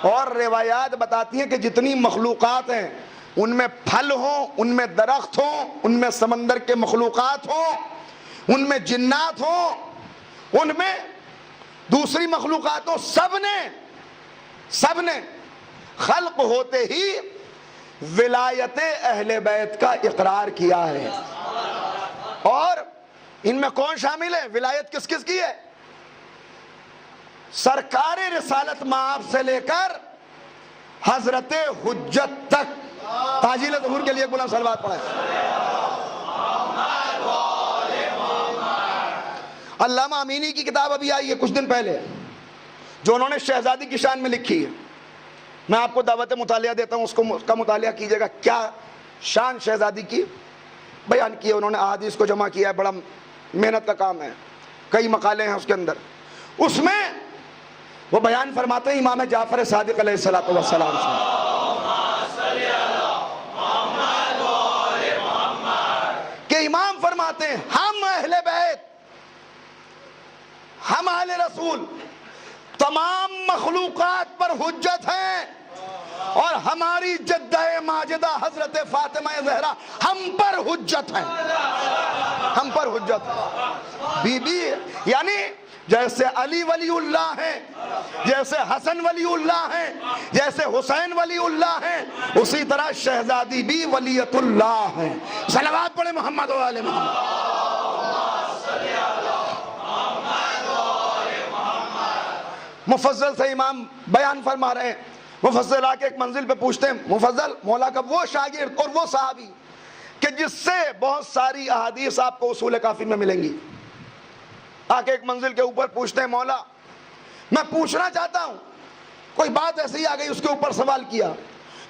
اور روایات بتاتی ہیں کہ جتنی مخلوقات ہیں، ان میں پھل ہوں، ان میں درخت ہوں، ان میں سمندر کے مخلوقات ہوں، ان میں جنات ہوں، ان میں دوسری مخلوقات ہوں، سب نے خلق ہوتے ہی ولایت اہل بیت کا اقرار کیا ہے. اور ان میں کون شامل ہے؟ ولایت کس کس کی ہے؟ سرکار رسالت مآب سے لے کر حضرت حجت تک. تاجیل ظہور کے لیے بلند صلوات پڑھیں. علامہ امینی کی کتاب ابھی آئی ہے کچھ دن پہلے، جو انہوں نے شہزادی کی شان میں لکھی ہے. میں آپ کو دعوت مطالعہ دیتا ہوں، اس کا مطالعہ کیجئے گا. کیا شان شہزادی کی بیان کی ہے انہوں نے. احادیث کو جمع کیا ہے، بڑا محنت کا کام ہے، کئی مقالے ہیں اس کے اندر. اس میں وہ بیان فرماتے ہیں امام جعفر صادق علیہ السلام سے کہ امام فرماتے ہیں ہم اہل بیت، ہم اہل رسول تمام مخلوقات پر حجت ہیں، اور ہماری جدہ ماجدہ حضرت فاطمہ زہرا ہم پر حجت ہیں. ہم پر حجت ہے. بی بی یعنی جیسے علی ولی اللہ ہیں، جیسے حسن ولی اللہ ہیں، جیسے حسین ولی اللہ ہیں، اسی طرح شہزادی بھی ولیت اللہ ہیں. صلوات پڑھیں محمد و آل محمد. مفضل سے امام بیان فرما رہے ہیں. مفضل آ کے ایک منزل پہ پوچھتے ہیں، مفضل مولا کا وہ شاگرد اور وہ صحابی کہ جس سے بہت ساری احادیث آپ کو اصول کافی میں ملیں گی. آ کے ایک منزل کے اوپر پوچھتے ہیں، مولا میں پوچھنا چاہتا ہوں، کوئی بات ایسی آ گئی، اس کے اوپر سوال کیا.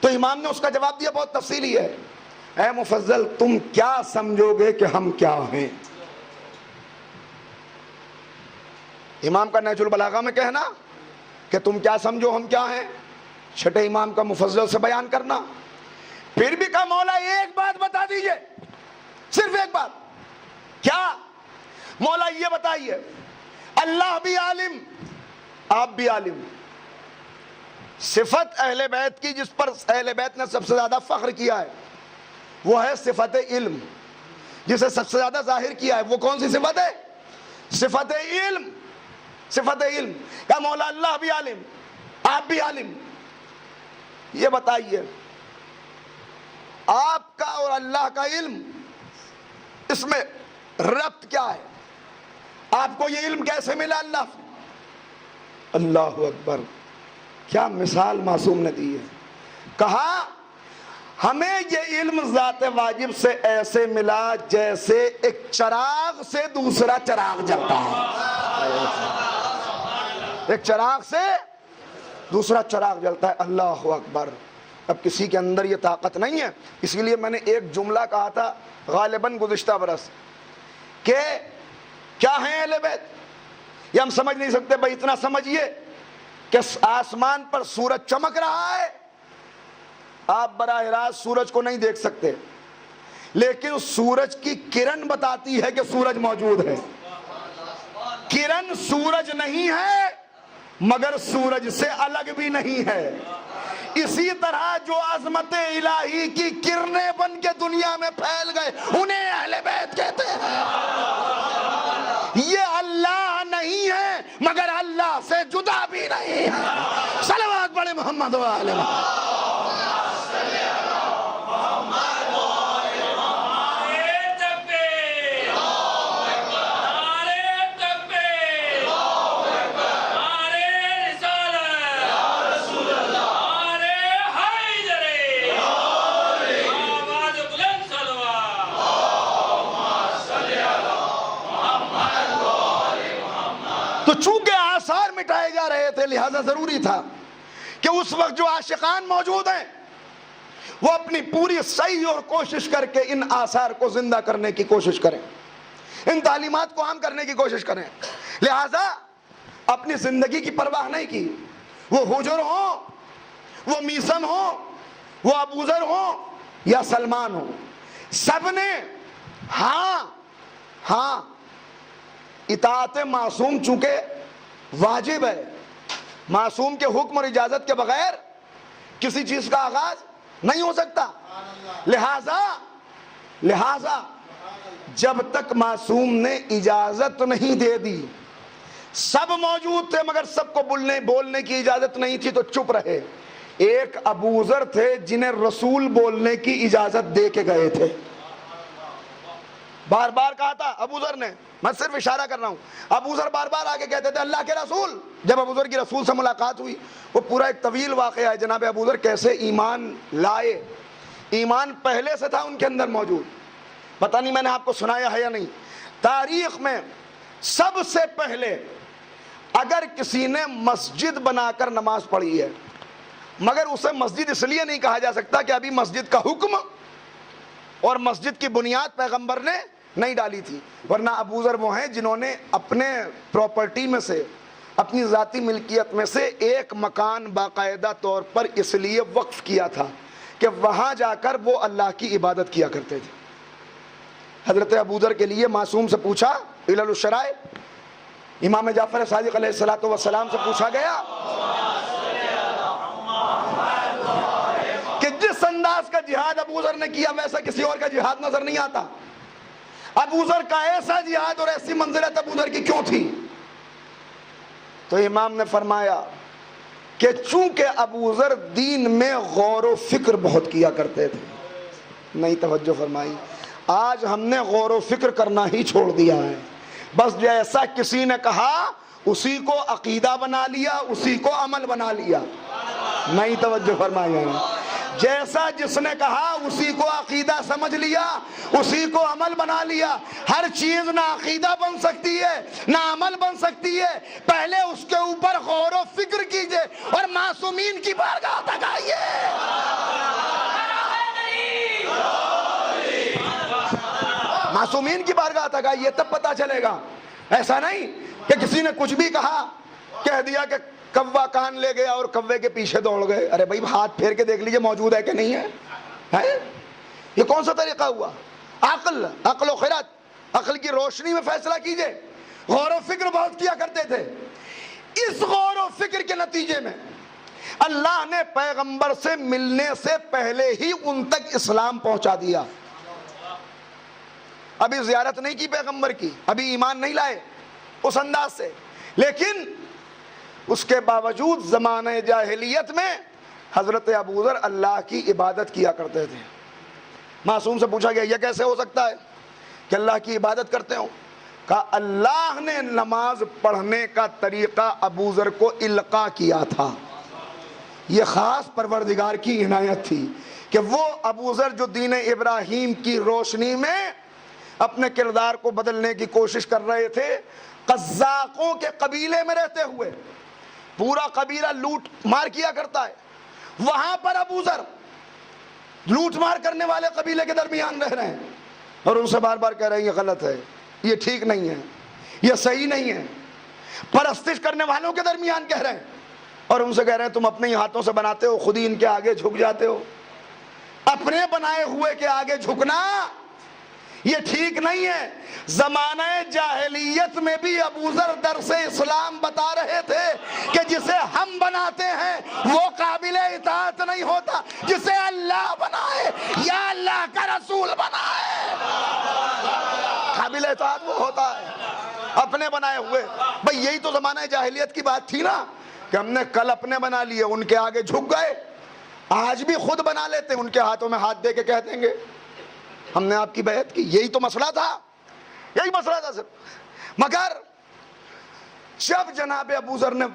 تو امام نے اس کا جواب دیا، بہت تفصیلی ہے. اے مفضل تم کیا سمجھو گے کہ ہم کیا ہیں؟ امام کا نہج البلاغہ میں کہنا کہ تم کیا سمجھو ہم کیا ہیں، چھٹے امام کا مفضل سے بیان کرنا. پھر بھی کہا مولا ایک بات بتا دیجئے، صرف ایک بات. کیا؟ مولا یہ بتائیے، اللہ بھی عالم، آپ بھی عالم. صفت اہل بیت کی جس پر اہل بیت نے سب سے زیادہ فخر کیا ہے وہ ہے صفت علم. جسے سب سے زیادہ ظاہر کیا ہے وہ کون سی صفت ہے؟ صفت علم. صفت علم. کہا مولا اللہ بھی عالم، آپ بھی عالم. یہ بتائیے آپ کا اور اللہ کا علم، اس میں ربط کیا ہے؟ آپ کو یہ علم کیسے ملا اللہ سے؟ اللہ اکبر، کیا مثال معصوم نے دی ہے. کہا ہمیں یہ علم ذات واجب سے ایسے ملا جیسے ایک چراغ سے دوسرا چراغ جلتا ہے. ایک چراغ سے دوسرا چراغ جلتا ہے. اللہ اکبر. اب کسی کے اندر یہ طاقت نہیں ہے، اسی لیے میں نے ایک جملہ کہا تھا غالباً گزشتہ برس کہ کیا ہیں اہل بیت، یہ ہم سمجھ نہیں سکتے. بھائی اتنا سمجھیے کہ آسمان پر سورج چمک رہا ہے، آپ براہ راست سورج کو نہیں دیکھ سکتے، لیکن سورج کی کرن بتاتی ہے کہ سورج موجود ہے. کرن سورج نہیں ہے مگر سورج سے الگ بھی نہیں ہے. اسی طرح جو عظمت الہی کی کرنیں بن کے دنیا میں پھیل گئے انہیں اہل بیت کہتے ہیں. یہ اللہ نہیں ہے مگر اللہ سے جدا بھی نہیں ہے. صلوات پڑھیں محمد و آل محمد. تھے، لہذا ضروری تھا کہ اس وقت جو عاشقان موجود ہیں وہ اپنی پوری سعی اور کوشش کر کے ان آثار کو زندہ کرنے کی کوشش کریں، ان تعلیمات کو عام کرنے کی کوشش کریں۔ لہذا اپنی زندگی کی پرواہ نہیں کی، وہ حجر ہوں، وہ میسم ہوں، وہ ابوذر ہوں یا سلمان ہوں، سب نے ہاں اطاعت معصوم چونکہ واجب ہے، معصوم کے حکم اور اجازت کے بغیر کسی چیز کا آغاز نہیں ہو سکتا۔ لہذا جب تک معصوم نے اجازت نہیں دے دی، سب موجود تھے مگر سب کو بولنے کی اجازت نہیں تھی تو چپ رہے۔ ایک ابوذر تھے جنہیں رسول بولنے کی اجازت دے کے گئے تھے، بار بار کہا تھا ابوذر نے، میں صرف اشارہ کر رہا ہوں، ابوذر بار بار آگے کہتے تھے اللہ کے رسول۔ جب ابوذر کی رسول سے ملاقات ہوئی، وہ پورا ایک طویل واقعہ ہے جناب ابوذر کیسے ایمان لائے، ایمان پہلے سے تھا ان کے اندر موجود، پتہ نہیں میں نے آپ کو سنایا ہے یا نہیں۔ تاریخ میں سب سے پہلے اگر کسی نے مسجد بنا کر نماز پڑھی ہے، مگر اسے مسجد اس لیے نہیں کہا جا سکتا کہ ابھی مسجد کا حکم اور مسجد کی بنیاد پیغمبر نے نہیں ڈالی تھی، ورنہ ابوذر وہ ہیں جنہوں نے اپنے پراپرٹی میں سے، اپنی ذاتی ملکیت میں سے ایک مکان باقاعدہ طور پر اس لیے وقف کیا تھا کہ وہاں جا کر وہ اللہ کی عبادت کیا کرتے تھے۔ حضرت ابوذر کے لیے معصوم سے پوچھا، علل الشرائع امام جعفر صادق علیہ الصلوۃ والسلام سے پوچھا گیا کہ جس انداز کا جہاد ابوذر نے کیا ویسا کسی اور کا جہاد نظر نہیں آتا، ابوذر کا ایسا جہاد اور ایسی منزلت ابوذر کی کیوں تھی؟ تو امام نے فرمایا کہ چونکہ ابوذر دین میں غور و فکر بہت کیا کرتے تھے۔ نہیں توجہ فرمائی، آج ہم نے غور و فکر کرنا ہی چھوڑ دیا ہے، بس جیسا کسی نے کہا اسی کو عقیدہ بنا لیا، اسی کو عمل بنا لیا۔ نہیں توجہ فرمائی، جیسا جس نے کہا اسی کو عقیدہ سمجھ لیا، اسی کو عمل بنا لیا۔ ہر چیز نہ عقیدہ بن سکتی ہے نہ عمل بن سکتی ہے، پہلے اس کے اوپر غور و فکر کیجئے اور معصومین کی بارگاہ تک آئیے۔ معصومین کی بارگاہ تک آئیے، تب پتہ چلے گا۔ ایسا نہیں کہ کسی نے کچھ بھی کہا، کہہ دیا کہ کوا کان لے گیا اور کوے کے پیچھے دوڑ گئے۔ ارے بھائی ہاتھ پھیر کے دیکھ لیجئے موجود ہے کہ نہیں ہے؟ یہ کون سا طریقہ ہوا؟ عقل و خرد، عقل کی روشنی میں فیصلہ کیجئے۔ غور و فکر بہت کیا کرتے تھے، اس غور و فکر کے نتیجے میں اللہ نے پیغمبر سے ملنے سے پہلے ہی ان تک اسلام پہنچا دیا۔ ابھی زیارت نہیں کی پیغمبر کی، ابھی ایمان نہیں لائے اس انداز سے، لیکن اس کے باوجود زمانہ جاہلیت میں حضرت ابوذر اللہ کی عبادت کیا کرتے تھے۔ معصوم سے پوچھا گیا یہ کیسے ہو سکتا ہے کہ اللہ کی عبادت کرتے ہو؟ کہا اللہ نے نماز پڑھنے کا طریقہ ابوذر کو القاء کیا تھا، یہ خاص پروردگار کی عنایت تھی کہ وہ ابوذر جو دین ابراہیم کی روشنی میں اپنے کردار کو بدلنے کی کوشش کر رہے تھے، قزاقوں کے قبیلے میں رہتے ہوئے، پورا قبیلہ لوٹ مار کیا کرتا ہے، وہاں پر ابوذر لوٹ مار کرنے والے قبیلے کے درمیان رہ رہے ہیں اور ان سے بار بار کہہ رہے ہیں یہ غلط ہے، یہ ٹھیک نہیں ہے، یہ صحیح نہیں ہے۔ پرستش کرنے والوں کے درمیان کہہ رہے ہیں اور ان سے کہہ رہے ہیں تم اپنے ہی ہاتھوں سے بناتے ہو، خود ہی ان کے آگے جھک جاتے ہو۔ اپنے بنائے ہوئے کے آگے جھکنا یہ ٹھیک نہیں ہے۔ زمانہ جاہلیت میں بھی ابوذر درس اسلام بتا رہے تھے کہ جسے ہم بناتے ہیں وہ قابل اطاعت نہیں ہوتا، جسے اللہ بنائے یا اللہ کا رسول بنائے قابل اطاعت وہ ہوتا ہے۔ اپنے بنائے ہوئے، بھئی یہی تو زمانہ جاہلیت کی بات تھی نا کہ ہم نے کل اپنے بنا لیے، ان کے آگے جھک گئے، آج بھی خود بنا لیتے، ان کے ہاتھوں میں ہاتھ دے کے کہہ دیں گے ہم نے آپ کی بیعت کی۔ یہی تو مسئلہ تھا، یہی مسئلہ تھا صرف۔ مگر جب جناب ابوذر نے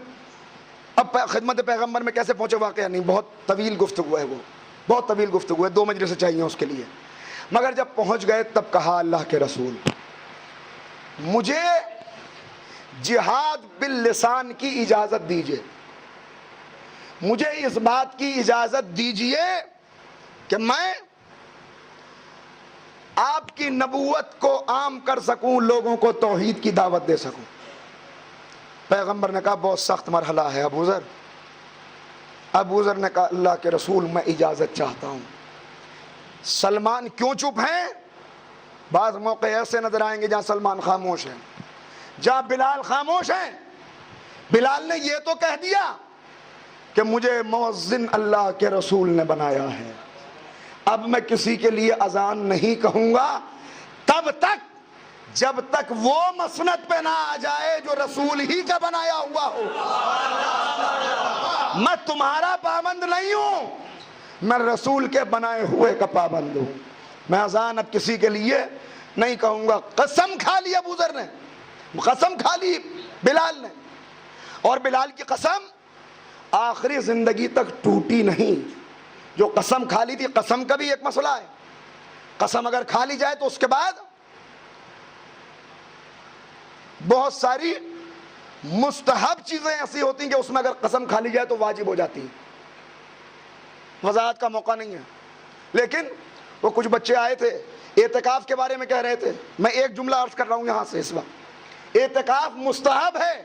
اب خدمت پیغمبر میں کیسے پہنچے واقعہ نہیں، بہت طویل گفتگو ہے، وہ بہت طویل گفتگو ہے، 2 مجلسیں چاہیے اس کے لیے۔ مگر جب پہنچ گئے تب کہا اللہ کے رسول مجھے جہاد باللسان کی اجازت دیجئے۔ مجھے اس بات کی اجازت دیجئے کہ میں آپ کی نبوت کو عام کر سکوں، لوگوں کو توحید کی دعوت دے سکوں۔ پیغمبر نے کہا بہت سخت مرحلہ ہے ابو ذر۔ ابو ذر نے کہا اللہ کے رسول میں اجازت چاہتا ہوں۔ سلمان کیوں چپ ہیں؟ بعض موقع ایسے نظر آئیں گے جہاں سلمان خاموش ہے، جہاں بلال خاموش ہیں۔ بلال نے یہ تو کہہ دیا کہ مجھے مؤذن اللہ کے رسول نے بنایا ہے، اب میں کسی کے لیے اذان نہیں کہوں گا تب تک جب تک وہ مسند پہ نہ آ جائے جو رسول ہی کا بنایا ہوا ہو۔ میں تمہارا پابند نہیں ہوں، میں رسول کے بنائے ہوئے کا پابند ہوں۔ میں اذان اب کسی کے لیے نہیں کہوں گا۔ قسم کھا لی ابو ذر نے، قسم کھا لی بلال نے، اور بلال کی قسم آخری زندگی تک ٹوٹی نہیں۔ جو قسم کھا لی تھی، قسم کا بھی ایک مسئلہ ہے، قسم اگر کھا لی جائے تو اس کے بعد بہت ساری مستحب چیزیں ایسی ہوتی ہیں کہ اس میں اگر قسم کھا لی جائے تو واجب ہو جاتی ہیں۔ وضاحت کا موقع نہیں ہے، لیکن وہ کچھ بچے آئے تھے اعتکاف کے بارے میں کہہ رہے تھے۔ میں ایک جملہ عرض کر رہا ہوں یہاں سے اس وقت، اعتکاف مستحب ہے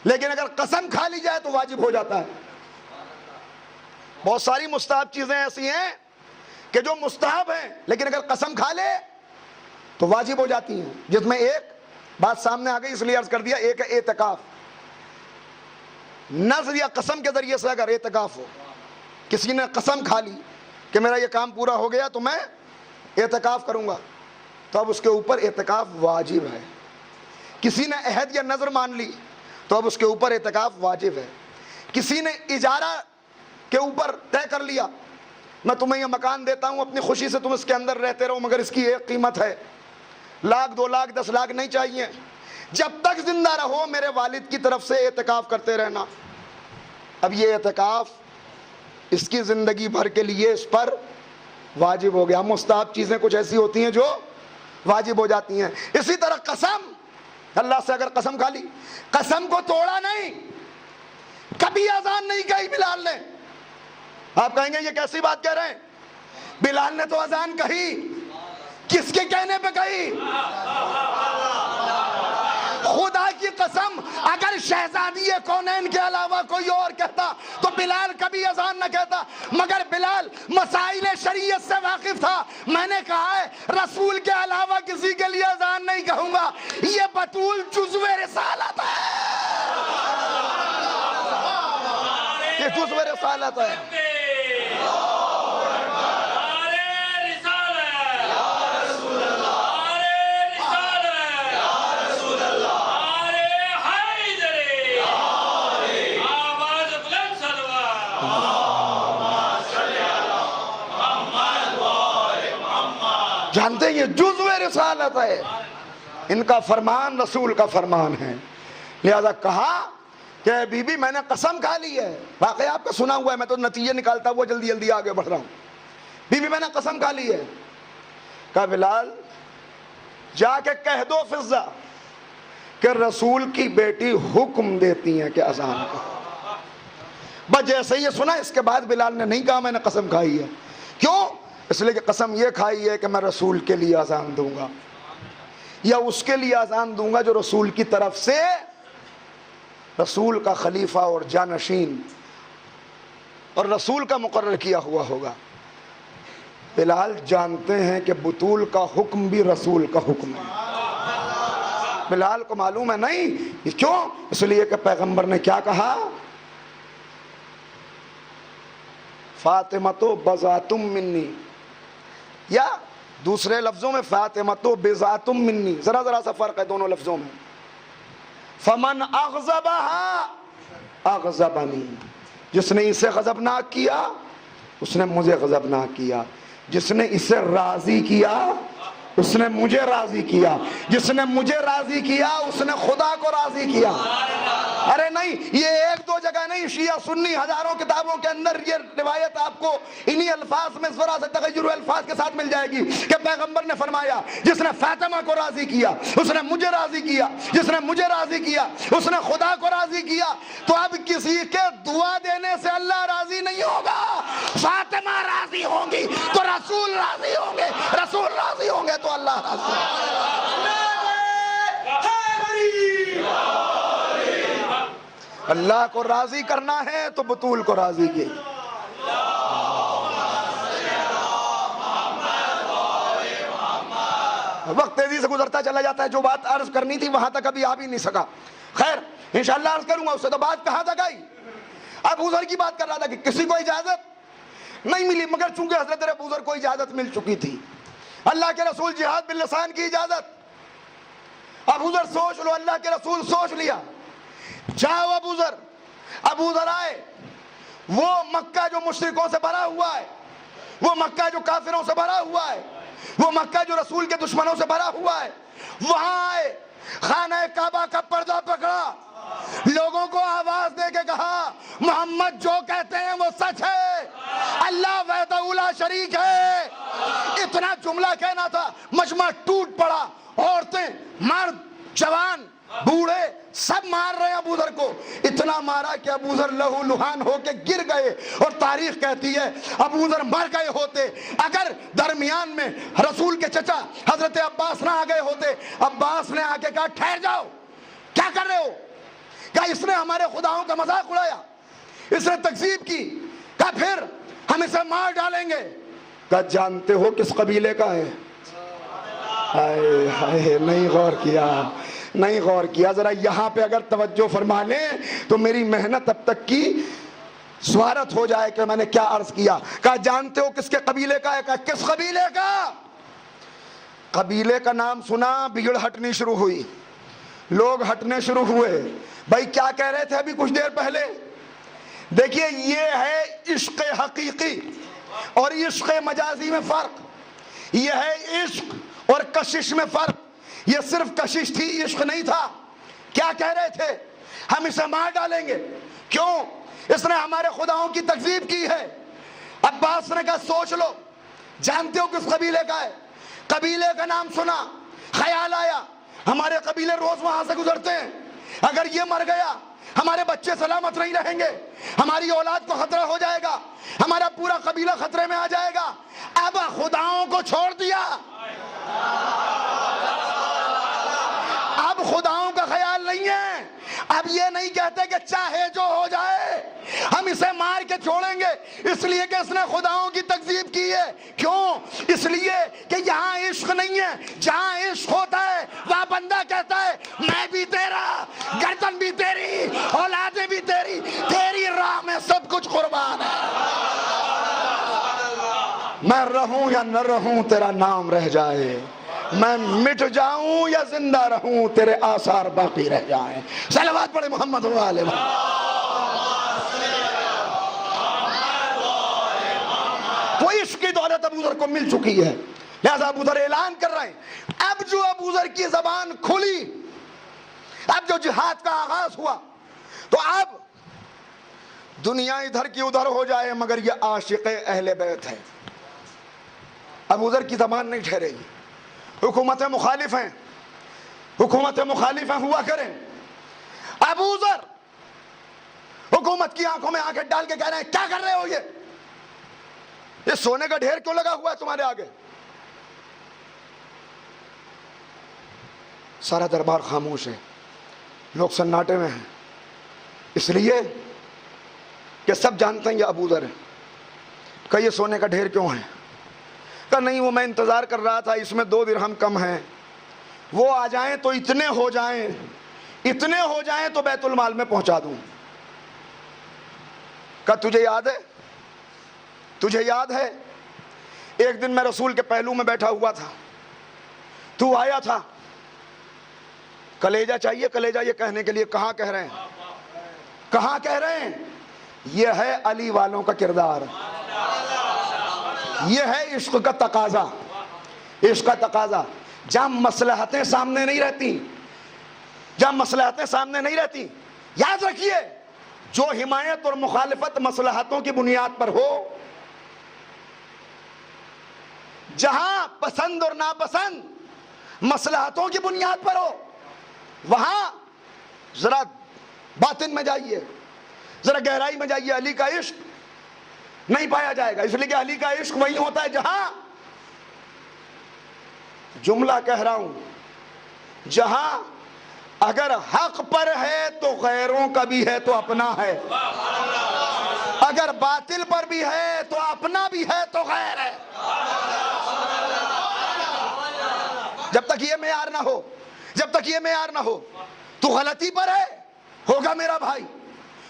لیکن اگر قسم کھا لی جائے تو واجب ہو جاتا ہے۔ بہت ساری مستحب چیزیں ایسی ہیں کہ جو مستحب ہیں لیکن اگر قسم کھا لے تو واجب ہو جاتی ہیں، جس میں ایک بات سامنے آ گئی اس لیے عرض کر دیا، ایک ہے اعتکاف۔ نذر یا قسم کے ذریعے سے اگر اعتکاف ہو، کسی نے قسم کھا لی کہ میرا یہ کام پورا ہو گیا تو میں اعتکاف کروں گا، تو اب اس کے اوپر اعتکاف واجب ہے۔ کسی نے عہد یا نذر مان لی تو اب اس کے اوپر اعتکاف واجب ہے۔ کسی نے اجارہ کے اوپر طے کر لیا، میں تمہیں یہ مکان دیتا ہوں اپنی خوشی سے تم اس کے اندر رہتے رہو، مگر اس کی ایک قیمت ہے، 1,00,000 2,00,000 10,00,000 نہیں چاہیے، جب تک زندہ رہو میرے والد کی طرف سے اعتکاف کرتے رہنا۔ اب یہ اعتکاف اس کی زندگی بھر کے لیے اس پر واجب ہو گیا۔ مستحب چیزیں کچھ ایسی ہوتی ہیں جو واجب ہو جاتی ہیں۔ اسی طرح قسم، اللہ سے اگر قسم کھا لی، قسم کو توڑا نہیں، کبھی اذان نہیں کہی بلال نے۔ آپ کہیں گے یہ کیسی بات کہہ رہے ہیں؟ بلال نے تو اذان کہی، کس کے کہنے پہ کہی؟ خدا کی قسم اگر شہزادی کونین کے علاوہ کوئی اور کہتا تو بلال کبھی اذان نہ کہتا، مگر بلال مسائل شریعت سے واقف تھا۔ میں نے کہا ہے رسول کے علاوہ کسی کے لیے اذان نہیں کہوں گا، یہ بطول جزو رسالت ہے، یہ جزو رسالت ہے۔ جانتے ہیں یہ جزو رسالت ہے، ان کا فرمان رسول کا فرمان ہے۔ لہذا کہا کہ بی بی میں نے قسم کھا لی ہے، واقعی آپ کا سنا ہوا ہے، میں تو نتیجے نکالتا ہوا جلدی جلدی آگے بڑھ رہا ہوں۔ بی بی میں نے قسم کھا لی ہے۔ کہا بلال جا کے کہہ دو فضہ کہ رسول کی بیٹی حکم دیتی ہیں کہ اذان کو۔ بس جیسے یہ سنا اس کے بعد بلال نے نہیں کہا میں نے قسم کھائی ہے۔ کیوں؟ اس لیے کہ قسم یہ کھائی ہے کہ میں رسول کے لیے اذان دوں گا، یا اس کے لیے اذان دوں گا جو رسول کی طرف سے، رسول کا خلیفہ اور جانشین اور رسول کا مقرر کیا ہوا ہوگا۔ بلال جانتے ہیں کہ بطول کا حکم بھی رسول کا حکم ہے۔ بلال کو معلوم ہے نہیں، کیوں؟ اس لیے کہ پیغمبر نے کیا کہا؟ فاطمہ بذاتم منی، یا دوسرے لفظوں میں فاطمہ بذاتم منی، ذرا سا فرق ہے دونوں لفظوں میں۔ فمن اغضبها اغضبنی، جس نے اسے غضبناک کیا اس نے مجھے غضبناک کیا، جس نے اسے راضی کیا اس نے مجھے راضی کیا، جس نے مجھے راضی کیا اس نے خدا کو راضی کیا۔ ارے نہیں، یہ ایک دو جگہ نہیں، شیعہ سنی ہزاروں کتابوں کے اندر یہ روایت آپ کو انہی الفاظ میں ذرا سے تغیر الفاظ کے ساتھ مل جائے گی کہ پیغمبر نے فرمایا جس نے فاطمہ کو راضی کیا اس نے مجھے راضی کیا، جس نے مجھے راضی کیا اس نے خدا کو راضی کیا۔ تو اب کسی کے دعا دینے سے اللہ راضی نہیں ہوگا، فاطمہ راضی ہوں گی تو رسول راضی ہوں گے، رسول راضی ہوں گے تو اللہ راضی ہوگا۔ اللہ کو راضی کرنا ہے تو بطول کو راضی کی۔ وقت تیزی سے گزرتا چلا جاتا ہے، جو بات عرض کرنی تھی وہاں تک ابھی آ بھی نہیں سکا، خیر انشاءاللہ عرض کروں گا۔ اس سے تو بات کہاں تک آئی؟ ابو ذر کی بات کر رہا تھا کہ کسی کو اجازت نہیں ملی، مگر چونکہ حضرت ابو ذر کو اجازت مل چکی تھی، اللہ کے رسول جہاد باللسان کی اجازت۔ ابو ذر سوچ لو، اللہ کے رسول سوچ لیا، جاؤ ابو ذر۔ ابو ذر آئے، وہ مکہ جو مشرکوں سے بھرا ہوا ہے، وہ مکہ جو کافروں سے بھرا ہوا ہے، وہ مکہ جو رسول کے دشمنوں سے بھرا ہوا ہے، وہاں آئے، خانہ کعبہ کا پردہ پکڑا، لوگوں کو آواز دے کے کہا محمد جو کہتے ہیں وہ سچ ہے، اللہ وحدہ لا شریک ہے۔ اتنا جملہ کہنا تھا، مجمع ٹوٹ پڑا، عورتیں، مرد، جوان، بوڑھے سب مار رہے ہیں ابو ذر کو۔ اتنا مارا کہ ابو ذر لہو لہان ہو کے گر گئے، اور تاریخ کہتی ہے ابو ذر مر گئے ہوتے اگر درمیان میں رسول کے چچا حضرت عباس نہ آ گئے ہوتے۔ عباس نے آ کے کہا ٹھہر جاؤ، کیا کر رہے ہو؟ کہا اس نے ہمارے خداؤں کا مذاق اڑایا، اس نے تکذیب کی، کہا پھر ہم اسے مار ڈالیں گے۔ کہا جانتے ہو کس قبیلے کا ہے؟ ہائے ہائے، نہیں غور کیا، نہیں غور کیا۔ ذرا یہاں پہ اگر توجہ فرما لیں تو میری محنت اب تک کی سوارت ہو جائے کہ میں نے کیا عرض کیا۔ کہا جانتے ہو کس کے قبیلے کا ہے؟ کہا کس قبیلے کا؟ قبیلے کا نام سنا، بھیڑ ہٹنی شروع ہوئی، لوگ ہٹنے شروع ہوئے۔ بھائی کیا کہہ رہے تھے ابھی کچھ دیر پہلے؟ دیکھیے یہ ہے عشق حقیقی اور عشق مجازی میں فرق، یہ ہے عشق اور کشش میں فرق۔ یہ صرف کشش تھی، عشق نہیں تھا۔ کیا کہہ رہے تھے؟ ہم اسے مار ڈالیں گے، کیوں؟ اس نے ہمارے خداؤں کی تکذیب کی ہے۔ عباس نے کہا سوچ لو، جانتے ہو کس قبیلے کا ہے؟ قبیلے کا نام سنا، خیال آیا ہمارے قبیلے روز وہاں سے گزرتے ہیں، اگر یہ مر گیا ہمارے بچے سلامت نہیں رہیں گے، ہماری اولاد کو خطرہ ہو جائے گا، ہمارا پورا قبیلہ خطرے میں آ جائے گا۔ اب خداؤں کو چھوڑ دیا، اب خداؤں کا خیال نہیں ہے، اب یہ نہیں کہتے کہ چاہے جو ہو جائے ہم اسے مار کے چھوڑیں گے، اس لیے کہ اس نے خداؤں کی تکذیب کی ہے۔ کیوں؟ اس لیے کہ یہاں عشق نہیں ہے، جہاں عشق ہوتا ہے وہاں بندہ کہتا ہے میں بھی تیرا، گردن بھی تیری، اولادیں بھی تیری، تیری راہ میں سب کچھ قربان ہے، میں رہوں یا نہ رہوں تیرا نام رہ جائے، میں مٹ جاؤں یا زندہ رہوں تیرے آثار باقی رہ جائیں۔ صلوات پڑھے محمد و آلہ محمد۔ تو عشق کی دولت ابو ذر کو مل چکی ہے، لہذا ابو ذر اعلان کر رہے ہیں۔ اب جو ابو ذر کی زبان کھلی، اب جو جہاد کا آغاز ہوا، تو اب دنیا ادھر کی ادھر ہو جائے مگر یہ عاشق اہل بیت ہے۔ ابو ذر کی زبان نہیں ٹھہرے گی، حکومتیں مخالف ہیں، حکومتیں مخالف ہیں ہوا کریں۔ ابو ذر حکومت کی آنکھوں میں آنکھیں ڈال کے کہہ رہے ہیں کیا کر رہے ہو؟ یہ سونے کا ڈھیر کیوں لگا ہوا ہے تمہارے آگے؟ سارا دربار خاموش ہے، لوگ سناٹے میں ہیں، اس لیے کہ سب جانتے ہیں یہ ابو ذر ہے۔ کہ یہ سونے کا ڈھیر کیوں ہے؟ کہ نہیں وہ میں انتظار کر رہا تھا، اس میں 2 درہم کم ہیں، وہ آ جائیں تو اتنے ہو جائیں، اتنے ہو جائیں تو بیت المال میں پہنچا دوں۔ کہ تجھے یاد ہے، تجھے یاد ہے ایک دن میں رسول کے پہلو میں بیٹھا ہوا تھا، تو آیا تھا، کلیجہ چاہیے کلیجہ یہ کہنے کے لیے کہاں کہہ رہے ہیں، کہاں کہہ رہے ہیں؟ یہ ہے علی والوں کا کردار، یہ ہے عشق کا تقاضا، عشق کا تقاضا۔ جہاں مصلحتیں سامنے نہیں رہتی، جہاں مصلحتیں سامنے نہیں رہتی، یاد رکھیے جو حمایت اور مخالفت مصلحتوں کی بنیاد پر ہو، جہاں پسند اور ناپسند مصلحتوں کی بنیاد پر ہو، وہاں ذرا باطن میں جائیے، ذرا گہرائی میں جائیے. علی کا عشق نہیں پایا جائے گا، اس لیے کہ علی کا عشق وہی ہوتا ہے جہاں، جملہ کہہ رہا ہوں، جہاں اگر حق پر ہے تو غیروں کا بھی ہے تو اپنا ہے، اگر باطل پر بھی ہے تو اپنا بھی ہے تو غیر ہے. جب تک یہ معیار نہ ہو، جب تک یہ معیار نہ ہو، تو غلطی پر ہے ہوگا میرا بھائی،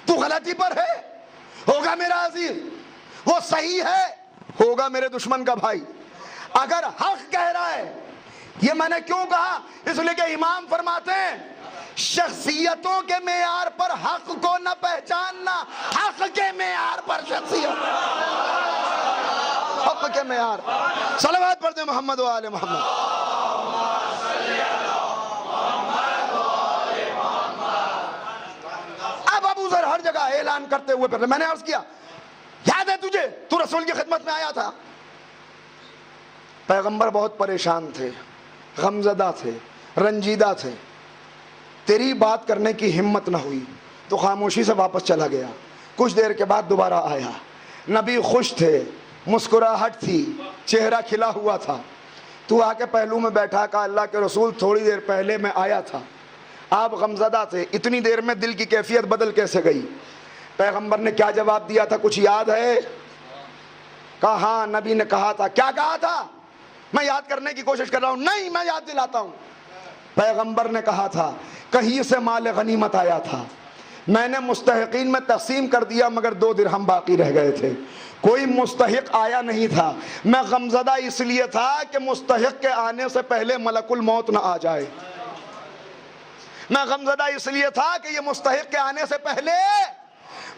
تو غلطی پر ہے ہوگا میرا عزیز، وہ صحیح ہے ہوگا میرے دشمن کا بھائی. اگر حق کہہ رہا ہے، یہ میں نے کیوں کہا؟ اس لیے کہ امام فرماتے ہیں شخصیتوں کے معیار پر حق کو نہ پہچاننا، حق کے معیار پر شخصیت، حق کے معیار. صلوات پڑھتے محمد و آل محمد. اب ابو ذر ہر جگہ اعلان کرتے ہوئے پھر میں نے عرض کیا، یاد ہے تجھے تو رسول کی خدمت میں آیا تھا، پیغمبر بہت پریشان تھے، غمزدہ تھے، رنجیدہ تھے، تیری بات کرنے کی ہمت نہ ہوئی تو خاموشی سے واپس چلا گیا. کچھ دیر کے بعد دوبارہ آیا، نبی خوش تھے، مسکراہٹ تھی، چہرہ کھلا ہوا تھا. تو آ کے پہلو میں بیٹھا، کہا اللہ کے رسول تھوڑی دیر پہلے میں آیا تھا، آپ غمزدہ تھے، اتنی دیر میں دل کی کیفیت بدل کیسے گئی؟ پیغمبر نے کیا جواب دیا تھا کچھ یاد ہے؟ کہا ہاں نبی نے کہا تھا. کیا کہا تھا؟ میں یاد کرنے کی کوشش کر رہا ہوں. نہیں میں یاد دلاتا ہوں. پیغمبر نے کہا تھا کہیں سے مال غنیمت آیا تھا، میں نے مستحقین میں تقسیم کر دیا مگر 2 درہم باقی رہ گئے تھے، کوئی مستحق آیا نہیں تھا. میں غمزدہ اس لیے تھا کہ مستحق کے آنے سے پہلے ملک الموت نہ آ جائے. میں غمزدہ اس لیے تھا کہ یہ مستحق کے آنے سے پہلے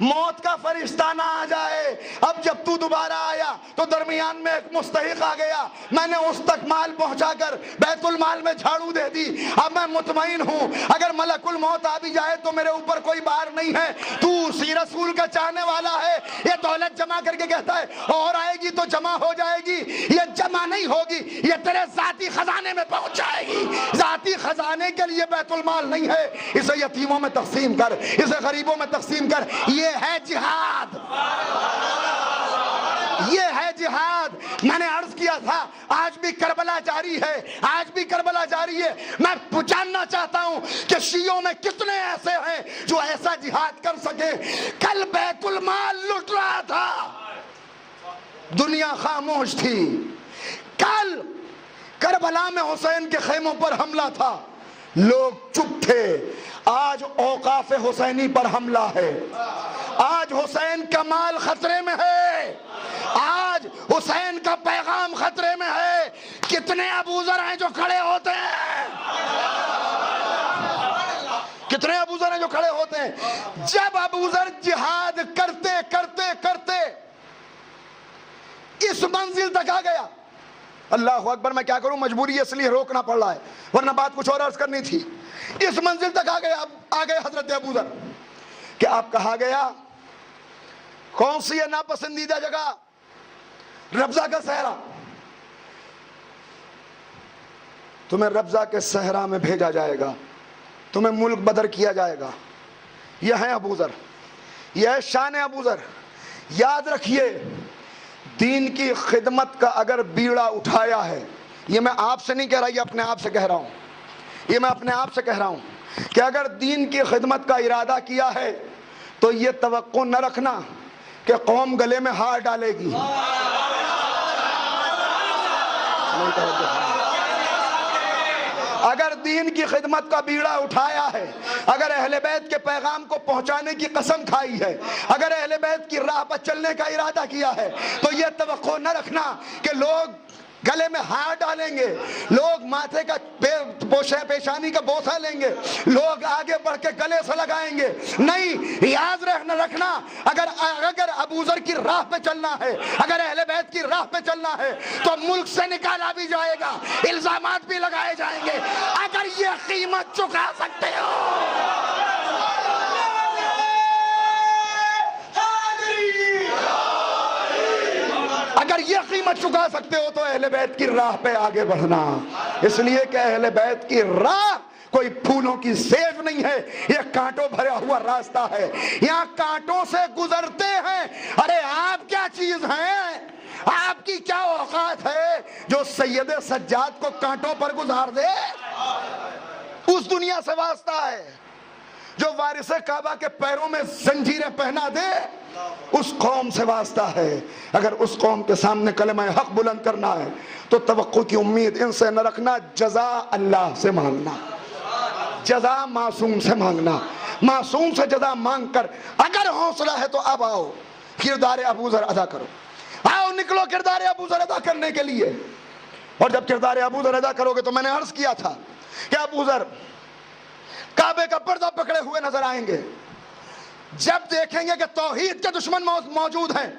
موت کا فرشتہ نہ آ جائے. اب جب تو دوبارہ آیا تو درمیان میں ایک مستحق آ گیا، میں نے اس تک مال پہنچا کر بیت المال میں جھاڑو دے دی. اب میں مطمئن ہوں اگر ملک الموت آ بھی جائے تو میرے اوپر کوئی بار نہیں ہے. تو اسی رسول کا چاہنے والا ہے، یہ دولت جمع کر کے کہتا ہے اور آئے گی تو جمع ہو جائے گی. یہ جمع نہیں ہوگی، یہ تیرے ذاتی خزانے میں پہنچ جائے گی. ذاتی خزانے کے لیے بیت المال نہیں ہے، اسے یتیموں میں تقسیم کر، اسے غریبوں میں تقسیم کر. یہ ہے جہاد، یہ ہے جہاد. میں نے عرض کیا تھا آج بھی کربلا جاری ہے، آج بھی کربلا جاری ہے. میں جاننا چاہتا ہوں کہ شیعوں میں کتنے ایسے ہیں جو ایسا جہاد کر سکے. کل بیت المال لٹ رہا تھا، دنیا خاموش تھی. کل کربلا میں حسین کے خیموں پر حملہ تھا، لوگ چپ تھے. آج اوقاف حسینی پر حملہ ہے، آج حسین کا مال خطرے میں ہے، آج حسین کا پیغام خطرے میں ہے. کتنے ابوذر ہیں جو کھڑے ہوتے ہیں، کتنے ابوذر ہیں جو کھڑے ہوتے ہیں. جب ابوذر جہاد کرتے کرتے کرتے اس منزل تک آ گیا، اللہ اکبر، میں کیا کروں، مجبوری اس لیے روکنا پڑ رہا ہے ورنہ بات کچھ اور عرض کرنی تھی. اس منزل تک آ گئے حضرت ابوذر کہ آپ کہا گیا کون سی ہے ناپسندیدہ جگہ؟ ربضہ کا صحرا. تمہیں ربضہ کے صحرا میں بھیجا جائے گا، تمہیں ملک بدر کیا جائے گا. یہ ہے ابوذر، یہ ہے شان ابوذر. یاد رکھیے دین کی خدمت کا اگر بیڑا اٹھایا ہے، یہ میں آپ سے نہیں کہہ رہا، یہ اپنے آپ سے کہہ رہا ہوں، یہ میں اپنے آپ سے کہہ رہا ہوں کہ اگر دین کی خدمت کا ارادہ کیا ہے تو یہ توقع نہ رکھنا کہ قوم گلے میں ہار ڈالے گی. اگر دین کی خدمت کا بیڑا اٹھایا ہے، اگر اہل بیت کے پیغام کو پہنچانے کی قسم کھائی ہے، اگر اہل بیت کی راہ پر چلنے کا ارادہ کیا ہے تو یہ توقع نہ رکھنا کہ لوگ گلے میں ہار ڈالیں گے، لوگ ماتھے کا پیشانی کا بوسہ لیں گے، لوگ آگے بڑھ کے گلے سے لگائیں گے. نہیں، یاد رکھنا اگر ابوذر کی راہ پہ چلنا ہے، اگر اہل بیت کی راہ پہ چلنا ہے تو ملک سے نکالا بھی جائے گا، الزامات بھی لگائے جائیں گے. اگر یہ قیمت چکا سکتے ہو اگر یہ قیمت چکا سکتے ہو تو اہل بیت کی راہ پہ آگے بڑھنا، اس لیے کہ اہل بیت کی راہ کوئی پھولوں کی سیو نہیں ہے، یہ کانٹوں بھرا ہوا راستہ ہے، یہاں کانٹوں سے گزرتے ہیں۔ ارے آپ کیا چیز ہیں، آپ کی کیا اوقات ہے جو سید سجاد کو کانٹوں پر گزار دے؟ اس دنیا سے واسطہ ہے جو وارث کعبہ کے پیروں میں زنجیریں پہنا دے، اس قوم سے واسطہ ہے۔ اگر اس قوم کے سامنے کلمہ حق بلند کرنا ہے تو توقع کی امید ان سے نہ رکھنا، جزا اللہ سے مانگنا، جزا معصوم سے مانگنا، معصوم سے جزا مانگ کر اگر حوصلہ ہے تو اب آؤ کردار ابوذر ادا کرو، آؤ نکلو کردار ابوذر ادا کرنے کے لیے۔ اور جب کردار ابوذر ادا کرو گے تو میں نے عرض کیا تھا کہ ابوذر کعبے کا پردہ پکڑے ہوئے نظر آئیں گے، جب دیکھیں گے کہ توحید کے دشمن موجود ہیں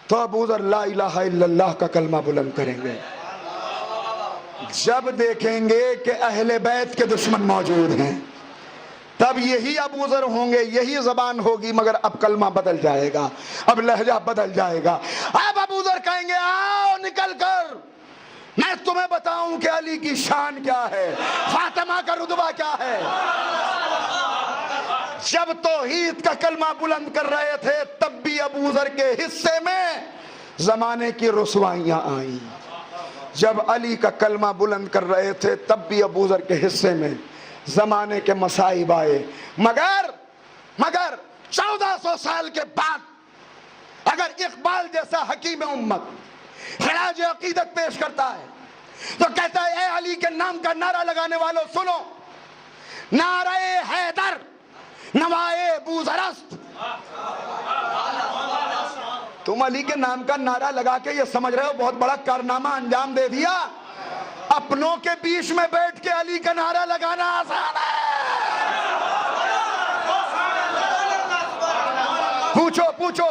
تو ابوذر لا الہ الا اللہ کا کلمہ بلند کریں گے، جب دیکھیں گے کہ اہل بیت کے دشمن موجود ہیں تب یہی ابوذر ہوں گے، یہی زبان ہوگی، مگر اب کلمہ بدل جائے گا، اب لہجہ بدل جائے گا۔ اب ابوذر کہیں گے آؤ نکل کر میں تمہیں بتاؤں کہ علی کی شان کیا ہے، فاطمہ کا رتبہ کیا ہے۔ جب توحید کا کلمہ بلند کر رہے تھے تب بھی ابوذر کے حصے میں زمانے کی رسوائیاں آئیں، جب علی کا کلمہ بلند کر رہے تھے تب بھی ابوذر کے حصے میں زمانے کے مصائب آئے، مگر 1400 سال کے بعد اگر اقبال جیسا حکیم امت خراج عقیدت پیش کرتا ہے تو کہتا ہے اے علی کے نام کا نعرہ لگانے والوں سنو، نعرہ حیدر نوائے بوذرست۔ تم علی کے نام کا نعرہ لگا کے یہ سمجھ رہے ہو بہت بڑا کارنامہ انجام دے دیا؟ اپنوں کے بیچ میں بیٹھ کے علی کا نعرہ لگانا آسان ہے۔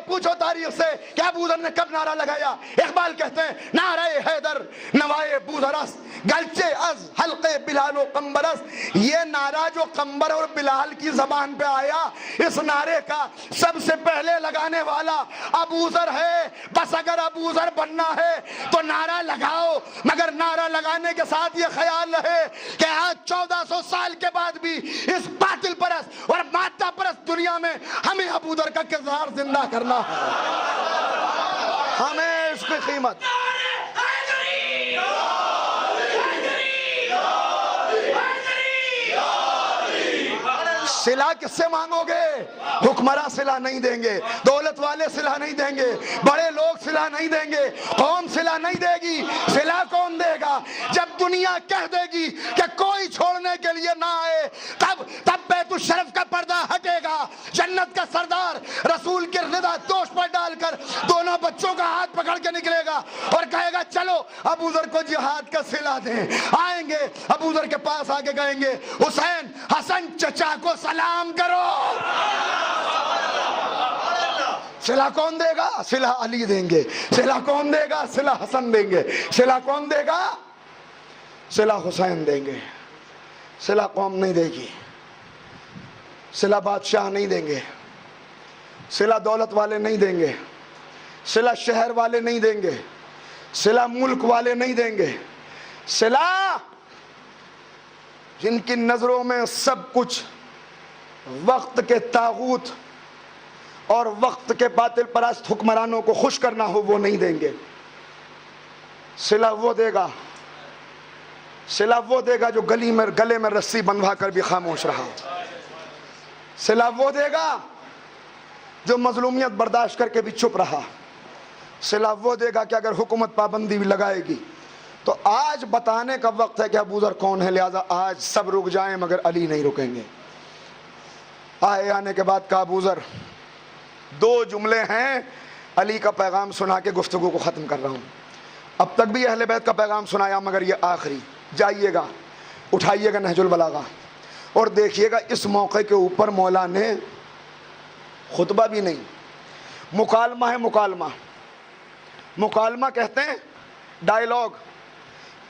پوچھو تاریخ سے کہ ابوذر نے کب نعرہ لگایا۔ اقبال کہتے ہیں نعرہ حیدر نوائے بوذرست گلچے از حلق بلال و قمبرست۔ یہ نعرہ جو قمبر اور بلال کی زبان پہ آیا، اس نعرے کا سب سے پہلے لگانے والا ابوذر ہے۔ بس اگر ابوذر بننا ہے تو نعرہ لگاؤ، مگر نعرہ لگانے کے ساتھ یہ خیال رہے کہ آج 1400 سال کے بعد بھی اس باطل پرست اور مادہ پرست دنیا میں ہمیں ابوذر کا کردار زندہ کرنا ہے، ہمیں اس کی قیمت۔ صلہ کس سے مانگو گے؟ حکمراں صلہ نہیں دیں گے، دولت والے صلہ نہیں دیں گے، بڑے لوگ صلہ نہیں دیں گے، قوم صلہ نہیں دے گی۔ صلہ کون دے گا؟ جب دنیا کہہ دے گی کہ کوئی چھوڑنے کے لیے نہ آئے، تب بیت الشرف کا پردہ ہٹے گا، جنت کا سردار رسول کے رضا دوش پر ڈال کر دونوں بچوں کا ہاتھ پکڑ کے نکلے گا اور کہے گا چلو ابوذر کو جہاد کا صلہ دیں۔ آئیں گے ابوذر کے پاس آ کے کہیں گے حسین حسن چچا کو سلام کرو۔ صلہ کون دے گا؟ صلہ علی دیں گے۔ صلہ کون دے گا؟ صلہ حسن دیں گے۔ صلہ کون دے گا؟ صلہ حسین دیں گے۔ صلہ قوم نہیں دے گی، صلہ بادشاہ نہیں دیں گے، صلہ دولت والے نہیں دیں گے، صلہ شہر والے نہیں دیں گے، صلہ ملک والے نہیں دیں گے۔ صلہ جن کی نظروں میں سب کچھ وقت کے طاغوت اور وقت کے باطل پرست حکمرانوں کو خوش کرنا ہو وہ نہیں دیں گے۔ صلہ وہ دے گا، صلہ وہ دے گا جو گلے میں رسی بندھوا کر بھی خاموش رہا۔ صلہ وہ دے گا جو مظلومیت برداشت کر کے بھی چپ رہا۔ صلہ وہ دے گا کہ اگر حکومت پابندی بھی لگائے گی تو آج بتانے کا وقت ہے کہ ابوذر کون ہے، لہذا آج سب رک جائیں مگر علی نہیں رکیں گے۔ آنے کے بعد کہا ابوذر 2 جملے ہیں، علی کا پیغام سنا کے گفتگو کو ختم کر رہا ہوں۔ اب تک بھی اہل بیت کا پیغام سنایا مگر یہ آخری۔ جائیے گا، اٹھائیے گا نہج البلاغہ اور دیکھیے گا اس موقع کے اوپر مولا نے خطبہ بھی نہیں، مکالمہ ہے۔ مکالمہ کہتے ہیں ڈائیلاگ،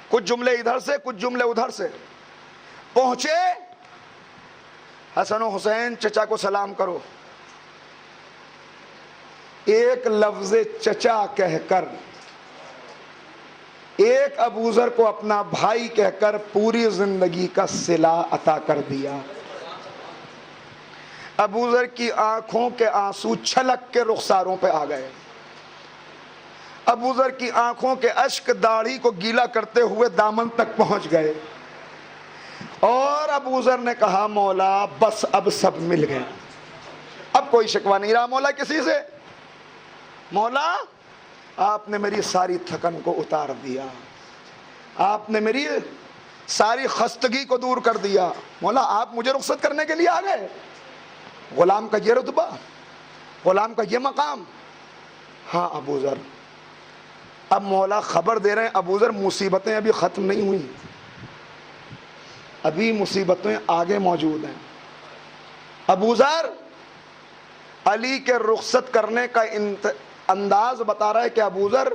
کچھ جملے ادھر سے کچھ جملے ادھر سے۔ پہنچے حسن و حسین چچا کو سلام کرو، ایک لفظ چچا کہہ کر، ایک ابو ذر کو اپنا بھائی کہہ کر پوری زندگی کا صلہ عطا کر دیا۔ ابو ذر کی آنکھوں کے آنسو چھلک کے رخساروں پہ آ گئے، ابو ذر کی آنکھوں کے اشک داڑھی کو گیلا کرتے ہوئے دامن تک پہنچ گئے، اور ابو ذر نے کہا مولا بس اب سب مل گئے، اب کوئی شکوہ نہیں رہا مولا کسی سے، مولا آپ نے میری ساری تھکن کو اتار دیا، آپ نے میری ساری خستگی کو دور کر دیا، مولا آپ مجھے رخصت کرنے کے لیے آ گئے، غلام کا یہ رتبہ، غلام کا یہ مقام۔ ہاں ابو ذر، اب مولا خبر دے رہے ہیں ابو ذر مصیبتیں ابھی ختم نہیں ہوئی، ابھی مصیبتیں آگے موجود ہیں۔ ابو ذر علی کے رخصت کرنے کا انداز بتا رہا ہے کہ ابو ذر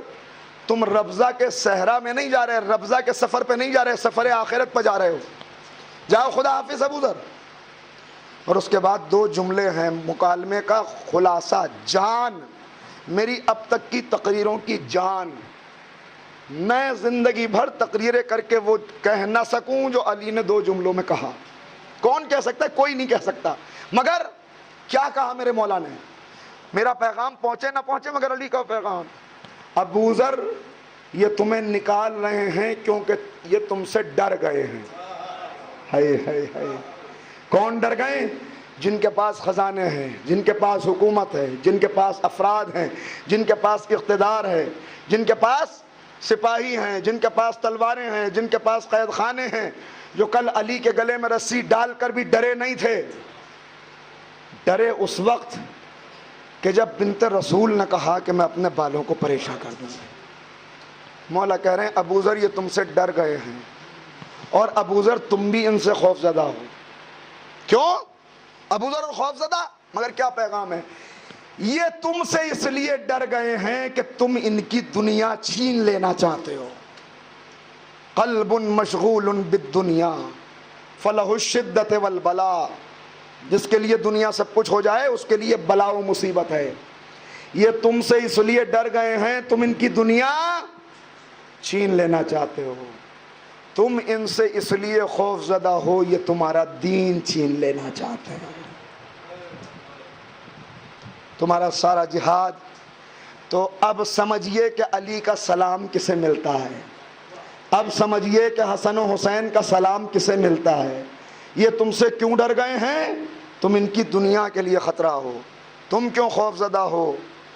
تم ربضہ کے صحرا میں نہیں جا رہے، ربضہ کے سفر پہ نہیں جا رہے، سفر آخرت پہ جا رہے ہو، جاؤ خدا حافظ ابو ذر۔ اور اس کے بعد 2 جملے ہیں مکالمے کا خلاصہ، جان میری اب تک کی تقریروں کی جان، میں زندگی بھر تقریریں کر کے وہ کہہ نہ سکوں جو علی نے 2 جملوں میں کہا، کون کہہ سکتا ہے؟ کوئی نہیں کہہ سکتا، مگر کیا کہا میرے مولا نے؟ میرا پیغام پہنچے نہ پہنچے مگر علی کا پیغام، ابو ذر یہ تمہیں نکال رہے ہیں کیونکہ یہ تم سے ڈر گئے ہیں۔ ہائے ہائے ہائے، کون ڈر گئے؟ جن کے پاس خزانے ہیں، جن کے پاس حکومت ہے، جن کے پاس افراد ہیں، جن کے پاس اقتدار ہے، جن کے پاس سپاہی ہیں، جن کے پاس تلواریں ہیں، جن کے پاس قید خانے ہیں، جو کل علی کے گلے میں رسی ڈال کر بھی ڈرے نہیں تھے، ڈرے اس وقت کہ جب بنت رسول نے کہا کہ میں اپنے بالوں کو پریشان کر دوں گا۔ مولا کہہ رہے ہیں ابو ذر یہ تم سے ڈر گئے ہیں، اور ابو ذر تم بھی ان سے خوف زدہ ہو۔ کیوں ابو ذر خوف زدہ؟ مگر کیا پیغام ہے؟ یہ تم سے اس لیے ڈر گئے ہیں کہ تم ان کی دنیا چھین لینا چاہتے ہو۔ قلب مشغول بالدنیا فلہ الشدۃ والبلاء، جس کے لیے دنیا سب کچھ ہو جائے اس کے لیے بلا و مصیبت ہے۔ یہ تم سے اس لیے ڈر گئے ہیں تم ان کی دنیا چھین لینا چاہتے ہو، تم ان سے اس لیے خوف زدہ ہو یہ تمہارا دین چھین لینا چاہتے ہیں۔ تمہارا سارا جہاد تو اب سمجھیے کہ علی کا سلام کسے ملتا ہے، اب سمجھیے کہ حسن و حسین کا سلام کسے ملتا ہے۔ یہ تم سے کیوں ڈر گئے ہیں؟ تم ان کی دنیا کے لیے خطرہ ہو۔ تم کیوں خوف زدہ ہو؟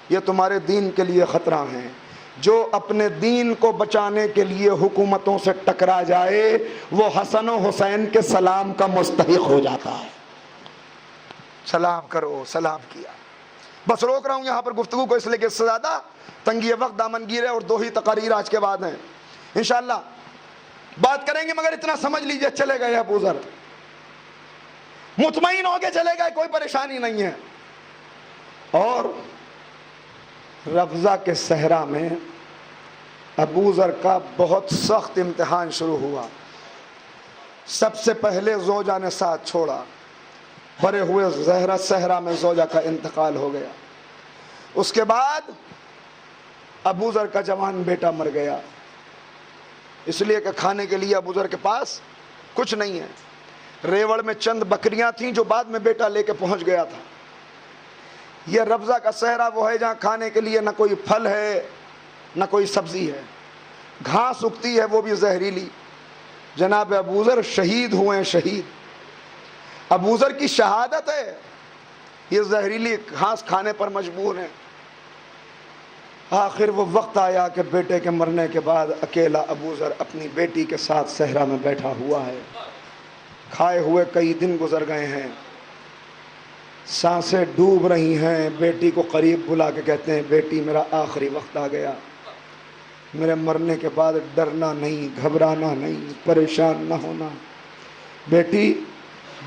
یہ تمہارے دین کے لیے خطرہ ہیں۔ جو اپنے دین کو بچانے کے لیے حکومتوں سے ٹکرا جائے وہ حسن و حسین کے سلام کا مستحق ہو جاتا ہے۔ سلام کرو، سلام کیا۔ بس روک رہا ہوں یہاں پر گفتگو کو اس لیے کہ اس سے زیادہ تنگی وقت دامنگیر ہے، اور 2 ہی تقاریر آج کے بعد ہیں، انشاءاللہ بات کریں گے، مگر اتنا سمجھ لیجئے چلے گئے ابو ذر، مطمئن ہو کے چلے گئے، کوئی پریشانی نہیں ہے۔ اور ربضہ کے صحرا میں ابو ذر کا بہت سخت امتحان شروع ہوا۔ سب سے پہلے زوجہ نے ساتھ چھوڑا، بھرے ہوئے صحرا میں زوجہ کا انتقال ہو گیا۔ اس کے بعد ابو ذر کا جوان بیٹا مر گیا، اس لیے کہ کھانے کے لیے ابو ذر کے پاس کچھ نہیں ہے، ریوڑ میں چند بکریاں تھیں جو بعد میں بیٹا لے کے پہنچ گیا تھا۔ یہ ربضہ کا صحرا وہ ہے جہاں کھانے کے لیے نہ کوئی پھل ہے نہ کوئی سبزی ہے، گھاس اگتی ہے وہ بھی زہریلی۔ جناب ابو ذر شہید ہوئے ہیں، شہید ابو ذر کی شہادت ہے، یہ زہریلی گھاس کھانے پر مجبور ہیں۔ آخر وہ وقت آیا کہ بیٹے کے مرنے کے بعد اکیلا ابو ذر اپنی بیٹی کے ساتھ صحرا میں بیٹھا ہوا ہے۔ کھائے ہوئے کئی دن گزر گئے ہیں، سانسیں ڈوب رہی ہیں، بیٹی کو قریب بلا کے کہتے ہیں بیٹی میرا آخری وقت آ گیا، میرے مرنے کے بعد ڈرنا نہیں، گھبرانا نہیں، پریشان نہ ہونا، بیٹی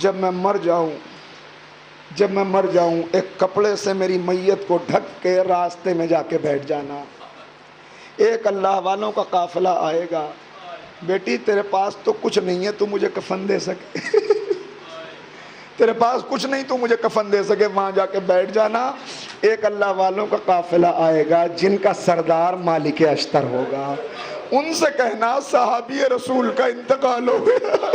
جب میں مر جاؤں ایک کپڑے سے میری میت کو ڈھک کے راستے میں جا کے بیٹھ جانا، ایک اللہ والوں کا قافلہ آئے گا، بیٹی تیرے پاس تو کچھ نہیں ہے تو مجھے کفن دے سکے تیرے پاس کچھ نہیں تو مجھے کفن دے سکے، وہاں جا کے بیٹھ جانا، ایک اللہ والوں کا قافلہ آئے گا جن کا سردار مالک اشتر ہوگا، ان سے کہنا صحابی رسول کا انتقال ہو گیا،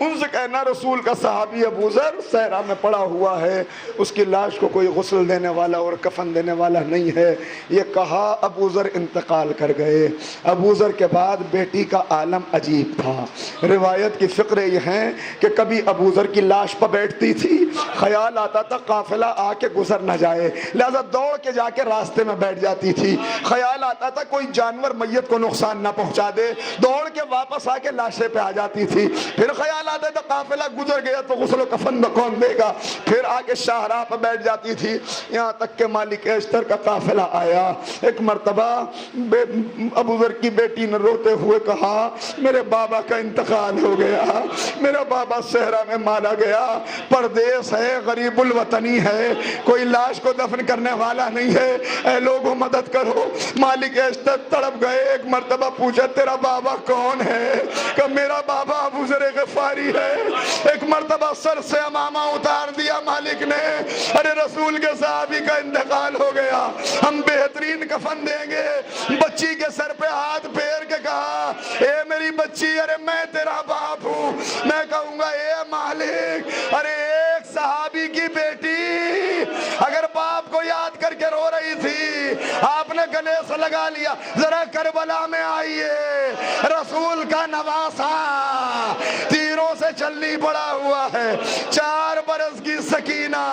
ان سے کہنا رسول کا صحابی ابو ذر صحرا میں پڑا ہوا ہے، اس کی لاش کو کوئی غسل دینے والا اور کفن دینے والا نہیں ہے۔ یہ کہا ابو ذر انتقال کر گئے۔ ابو ذر کے بعد بیٹی کا عالم عجیب تھا۔ روایت کی فقرے یہ ہیں کہ کبھی ابو ذر کی لاش پر بیٹھتی تھی، خیال آتا تھا قافلہ آ کے گزر نہ جائے، لہذا دوڑ کے جا کے راستے میں بیٹھ جاتی تھی۔ خیال آتا تھا کوئی جانور میت کو نقصان نہ پہنچا دے، دوڑ کے واپس آ کے لاشیں پہ آ جاتی تھی۔ پھر خیال آتا تھا قافلہ گزر گیا تو غسل و کفن میں کون دے گا، پھر آگے شاہراہ پہ بیٹھ جاتی تھی، یہاں تک کہ مالک اشتر کا قافلہ آیا۔ ایک مرتبہ ابو ذر کی بیٹی نے روتے ہوئے کہا میرے بابا کا انتقال ہو گیا، میرا بابا صحرا میں مارا گیا، پردیس ہے، غریب الوطنی ہے، کوئی لاش کو دفن کرنے والا نہیں ہے، اے لوگوں مدد کرو۔ مالک اشتر تڑپ گئے۔ ایک مرتبہ پوچھا تیرا بابا کون ہے؟ کہ میرا بابا ابو ذر غفاری ہے۔ ایک مرتبہ سر سے امامہ اتار دیا مالک نے، ارے رسول کے صحابی کا انتقال ہو گیا، ہم بہترین کفن دیں گے۔ بچی کے سر پہ ہاتھ پھیر کے کہا اے میری بچی، ارے میں تیرا باپ ہوں، میں کہوں گا اے مالک، ارے ایک صحابی کی بیٹی اگر باپ کو یاد کر کے رو رہی تھی، آپ نے گلے سے لگا لیا، ذرا کربلا میں آئیے، رسول کا نواسا تیروں سے چلنی پڑا ہوا ہے، 4 برس کی سکینہ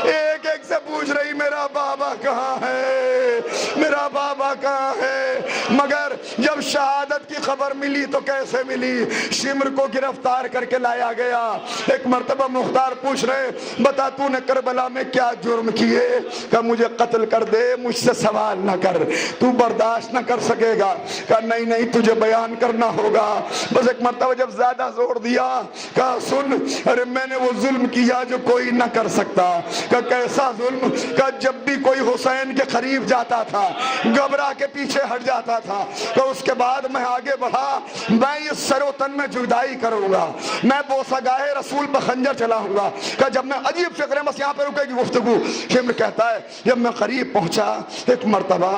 ایک ایک سے پوچھ رہی میرا بابا کہاں ہے، میرا بابا کہاں ہے۔ مگر جب شہادت کی خبر ملی تو کیسے ملی؟ شمر کو گرفتار کر کے لایا گیا۔ ایک مرتبہ مختار پوچھ رہے بتا تو نے کربلا میں کیا جرم کیے؟ کہ مجھے قتل کر دے، مجھ سے سوال نہ کر، تو برداشت نہ کر سکے گا۔ کہ نہیں تجھے بیان کرنا ہوگا۔ بس ایک مرتبہ جب زیادہ زور دیا کہا سن، ارے میں نے وہ ظلم کیا جو کوئی نہ کر سکتا۔ کہ کیسا ظلم؟ کہ جب بھی کوئی حسین کے قریب جاتا تھا گھبرا کے پیچھے ہٹ جاتا تھا، کہ اس کے بعد میں آگے بڑھا، میں اس سر و تن میں جدائی کروں گا، میں بوسہ گاہے رسول پر خنجر چلاؤں گا۔ کہ جب میں عجیب فکر ہے، بس یہاں پہ رکے گی گفتگو۔ شمر کہتا ہے جب میں قریب پہنچا ایک مرتبہ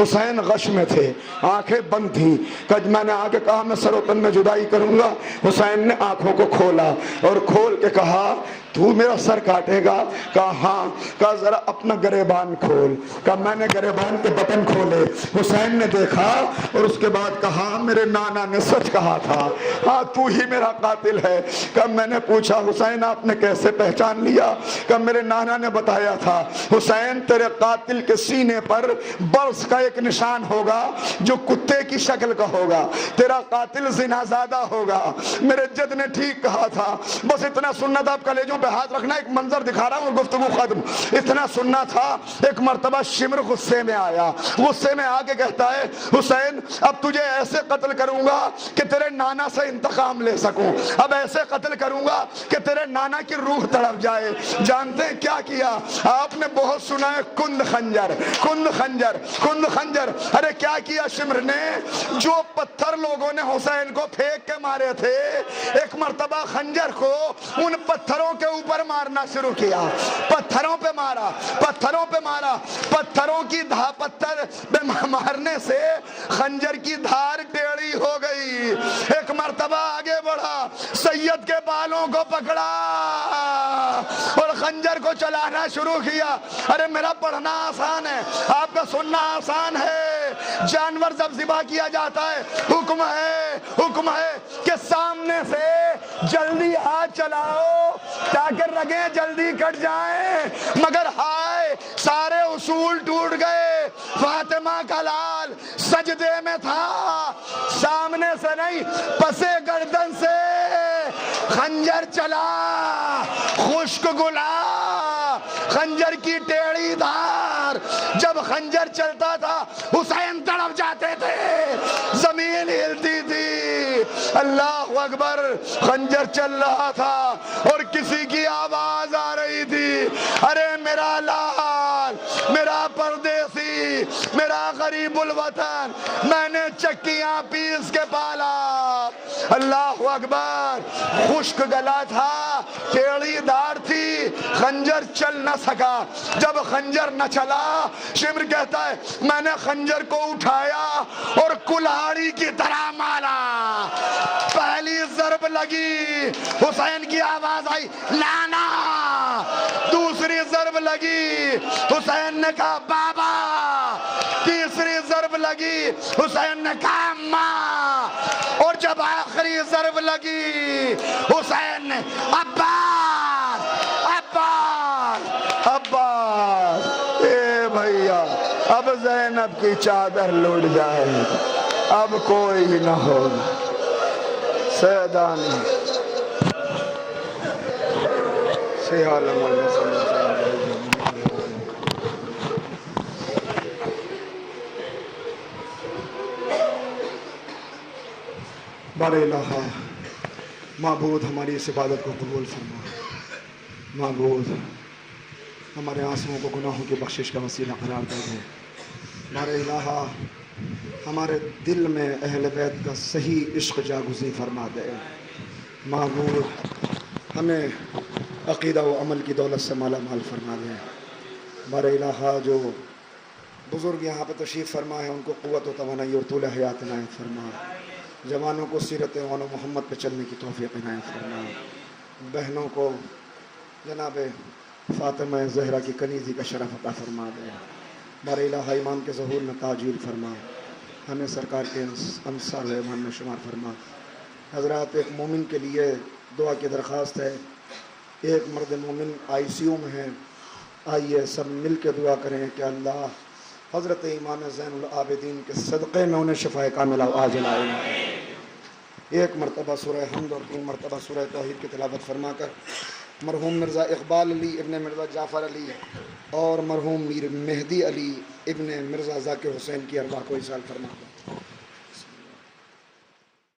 حسین غش میں تھے، آنکھیں بند تھیں، کہ میں نے آگے کہا میں سر و تن میں جدائی کروں گا۔ حسین نے آنکھوں کو کھولا اور کھول کے کہا تو میرا سر کاٹے گا؟ کہا ہاں۔ کہا ذرا اپنا گریبان کھول۔ کہا میں نے گریبان کے بٹن کھولے، حسین نے دیکھا اور اس کے بعد کہا میرے نانا نے سچ کہا تھا، ہاں تو ہی میرا قاتل ہے۔ کہا میں نے پوچھا حسین آپ نے کیسے پہچان لیا؟ کہا میرے نانا نے بتایا تھا، حسین تیرے قاتل کے سینے پر برس کا ایک نشان ہوگا جو کتے کی شکل کا ہوگا، تیرا قاتل زنا زادہ ہوگا۔ میرے جد نے ٹھیک کہا تھا۔ بس اتنا سننا تھا، آپ کلیجوں پہ ہاتھ رکھنا، ایک منظر دکھا رہا ہوں اور گفتگو ختم۔ اتنا سننا تھا۔ ایک مرتبہ شمر غصے میں آیا، غصے میں آ کے کہتا ہے حسین اب تجھے ایسے قتل کروں گا کہ تیرے نانا سے انتقام لے سکوں، اب ایسے قتل کروں گا کہ تیرے نانا کی روح تڑپ جائے۔ جانتے ہیں کیا کیا؟ آپ نے بہت سنا ہے کند خنجر، کند خنجر، کند خنجر۔ ارے کیا کیا شمر نے؟ جو پتھر لوگوں نے حسین کو پھینک کے مارے تھے، ایک مرتبہ خنجر کو ان پتھروں کے اوپر مارنا شروع کیا، پتھروں پہ مارا، پتھروں پہ مارا، پتھروں کی پتھر پہ مارنے سے خنجر کی دھار ٹیڑھی ہو گئی۔ ایک مرتبہ آگے بڑھا، سید کے بالوں کو پکڑا اور خنجر کو چلانا شروع کیا۔ ارے میرا پڑھنا آسان ہے، آپ کا سننا آسان ہے۔ جانور جب ذبح کیا جاتا ہے حکم ہے کہ سامنے سے جلدی ہاتھ چلاؤ تاکہ رگیں جلدی کٹ جائیں، مگر ہائے سارے اصول ٹوٹ گئے۔ فاطمہ کا لال سجدے میں تھا، سامنے سے نہیں پسے گردن سے خنجر چلا، خشک گلا، خنجر کی ٹیڑھی دھار۔ جب خنجر چلتا تھا حسین تڑپ جاتے تھے، زمین ہلتی تھی۔ اللہ اکبر، خنجر چل رہا تھا اور کسی کی آواز آ رہی تھی، ارے میرا لال، میرا پردیسی، میرا غریب الوطن، میں نے چکیاں پیس کے پالا۔ اللہ اکبر۔ خشک گلا تھا، ٹیڑھی داڑھ تھی، خنجر چل نہ سکا۔ جب خنجر نہ چلا، شمر کہتا ہے میں نے خنجر کو اٹھایا اور کلہاڑی کی طرح مارا۔ پہلی ضرب لگی، حسین کی آواز آئی لانا۔ دوسری ضرب لگی، حسین نے کہا بابا۔ تیسری ضرب لگی، حسین نے کہا ماں۔ اور جب آخری ضرب لگی، حسین نے عباس عباس عباس۔ اے بھیا اب زینب کی چادر لوٹ جائے، اب کوئی نہ ہوگا۔ سیدانی سیالم اللہ صلی اللہ علیہ وسلم۔ بار الہ معبود ہماری اس عبادت کو قبول فرما۔ معبود ہمارے آنسوؤں کو گناہوں کی بخشش کا وسیلہ قرار دے دے۔ بار الہ ہمارے دل میں اہل بیت کا صحیح عشق جاگزی فرما دے۔ معبود ہمیں عقیدہ و عمل کی دولت سے مالا مال فرما دے۔ بار الہ جو بزرگ یہاں پہ تشریف فرما ہے ان کو قوت و توانائی اور طول حیات عنایت فرما۔ جوانوں کو سیرت وان و محمد پہ چلنے کی توفیق عنایت فرما۔ بہنوں کو جناب فاطمہ زہرا کی کنیزی کا شرف عطا فرما دے۔ بار الہ امام کے ظہور میں تاجیل فرما، ہمیں سرکار کے انصار و امام میں شمار فرما۔ حضرات ایک مومن کے لیے دعا کی درخواست ہے۔ ایک مرد مومن ICU میں ہے، آئیے سب مل کے دعا کریں کہ اللہ حضرت امام زین العابدین کے صدقے میں انہیں شفاء کاملہ عاجل آئے۔ ایک مرتبہ سورہ حمد اور 3 مرتبہ سورہ توحید کی تلاوت فرما کر مرحوم مرزا اقبال علی ابن مرزا جعفر علی اور مرحوم میر مہدی علی ابن مرزا ذاکر حسین کی ارواح کو ایصال فرما۔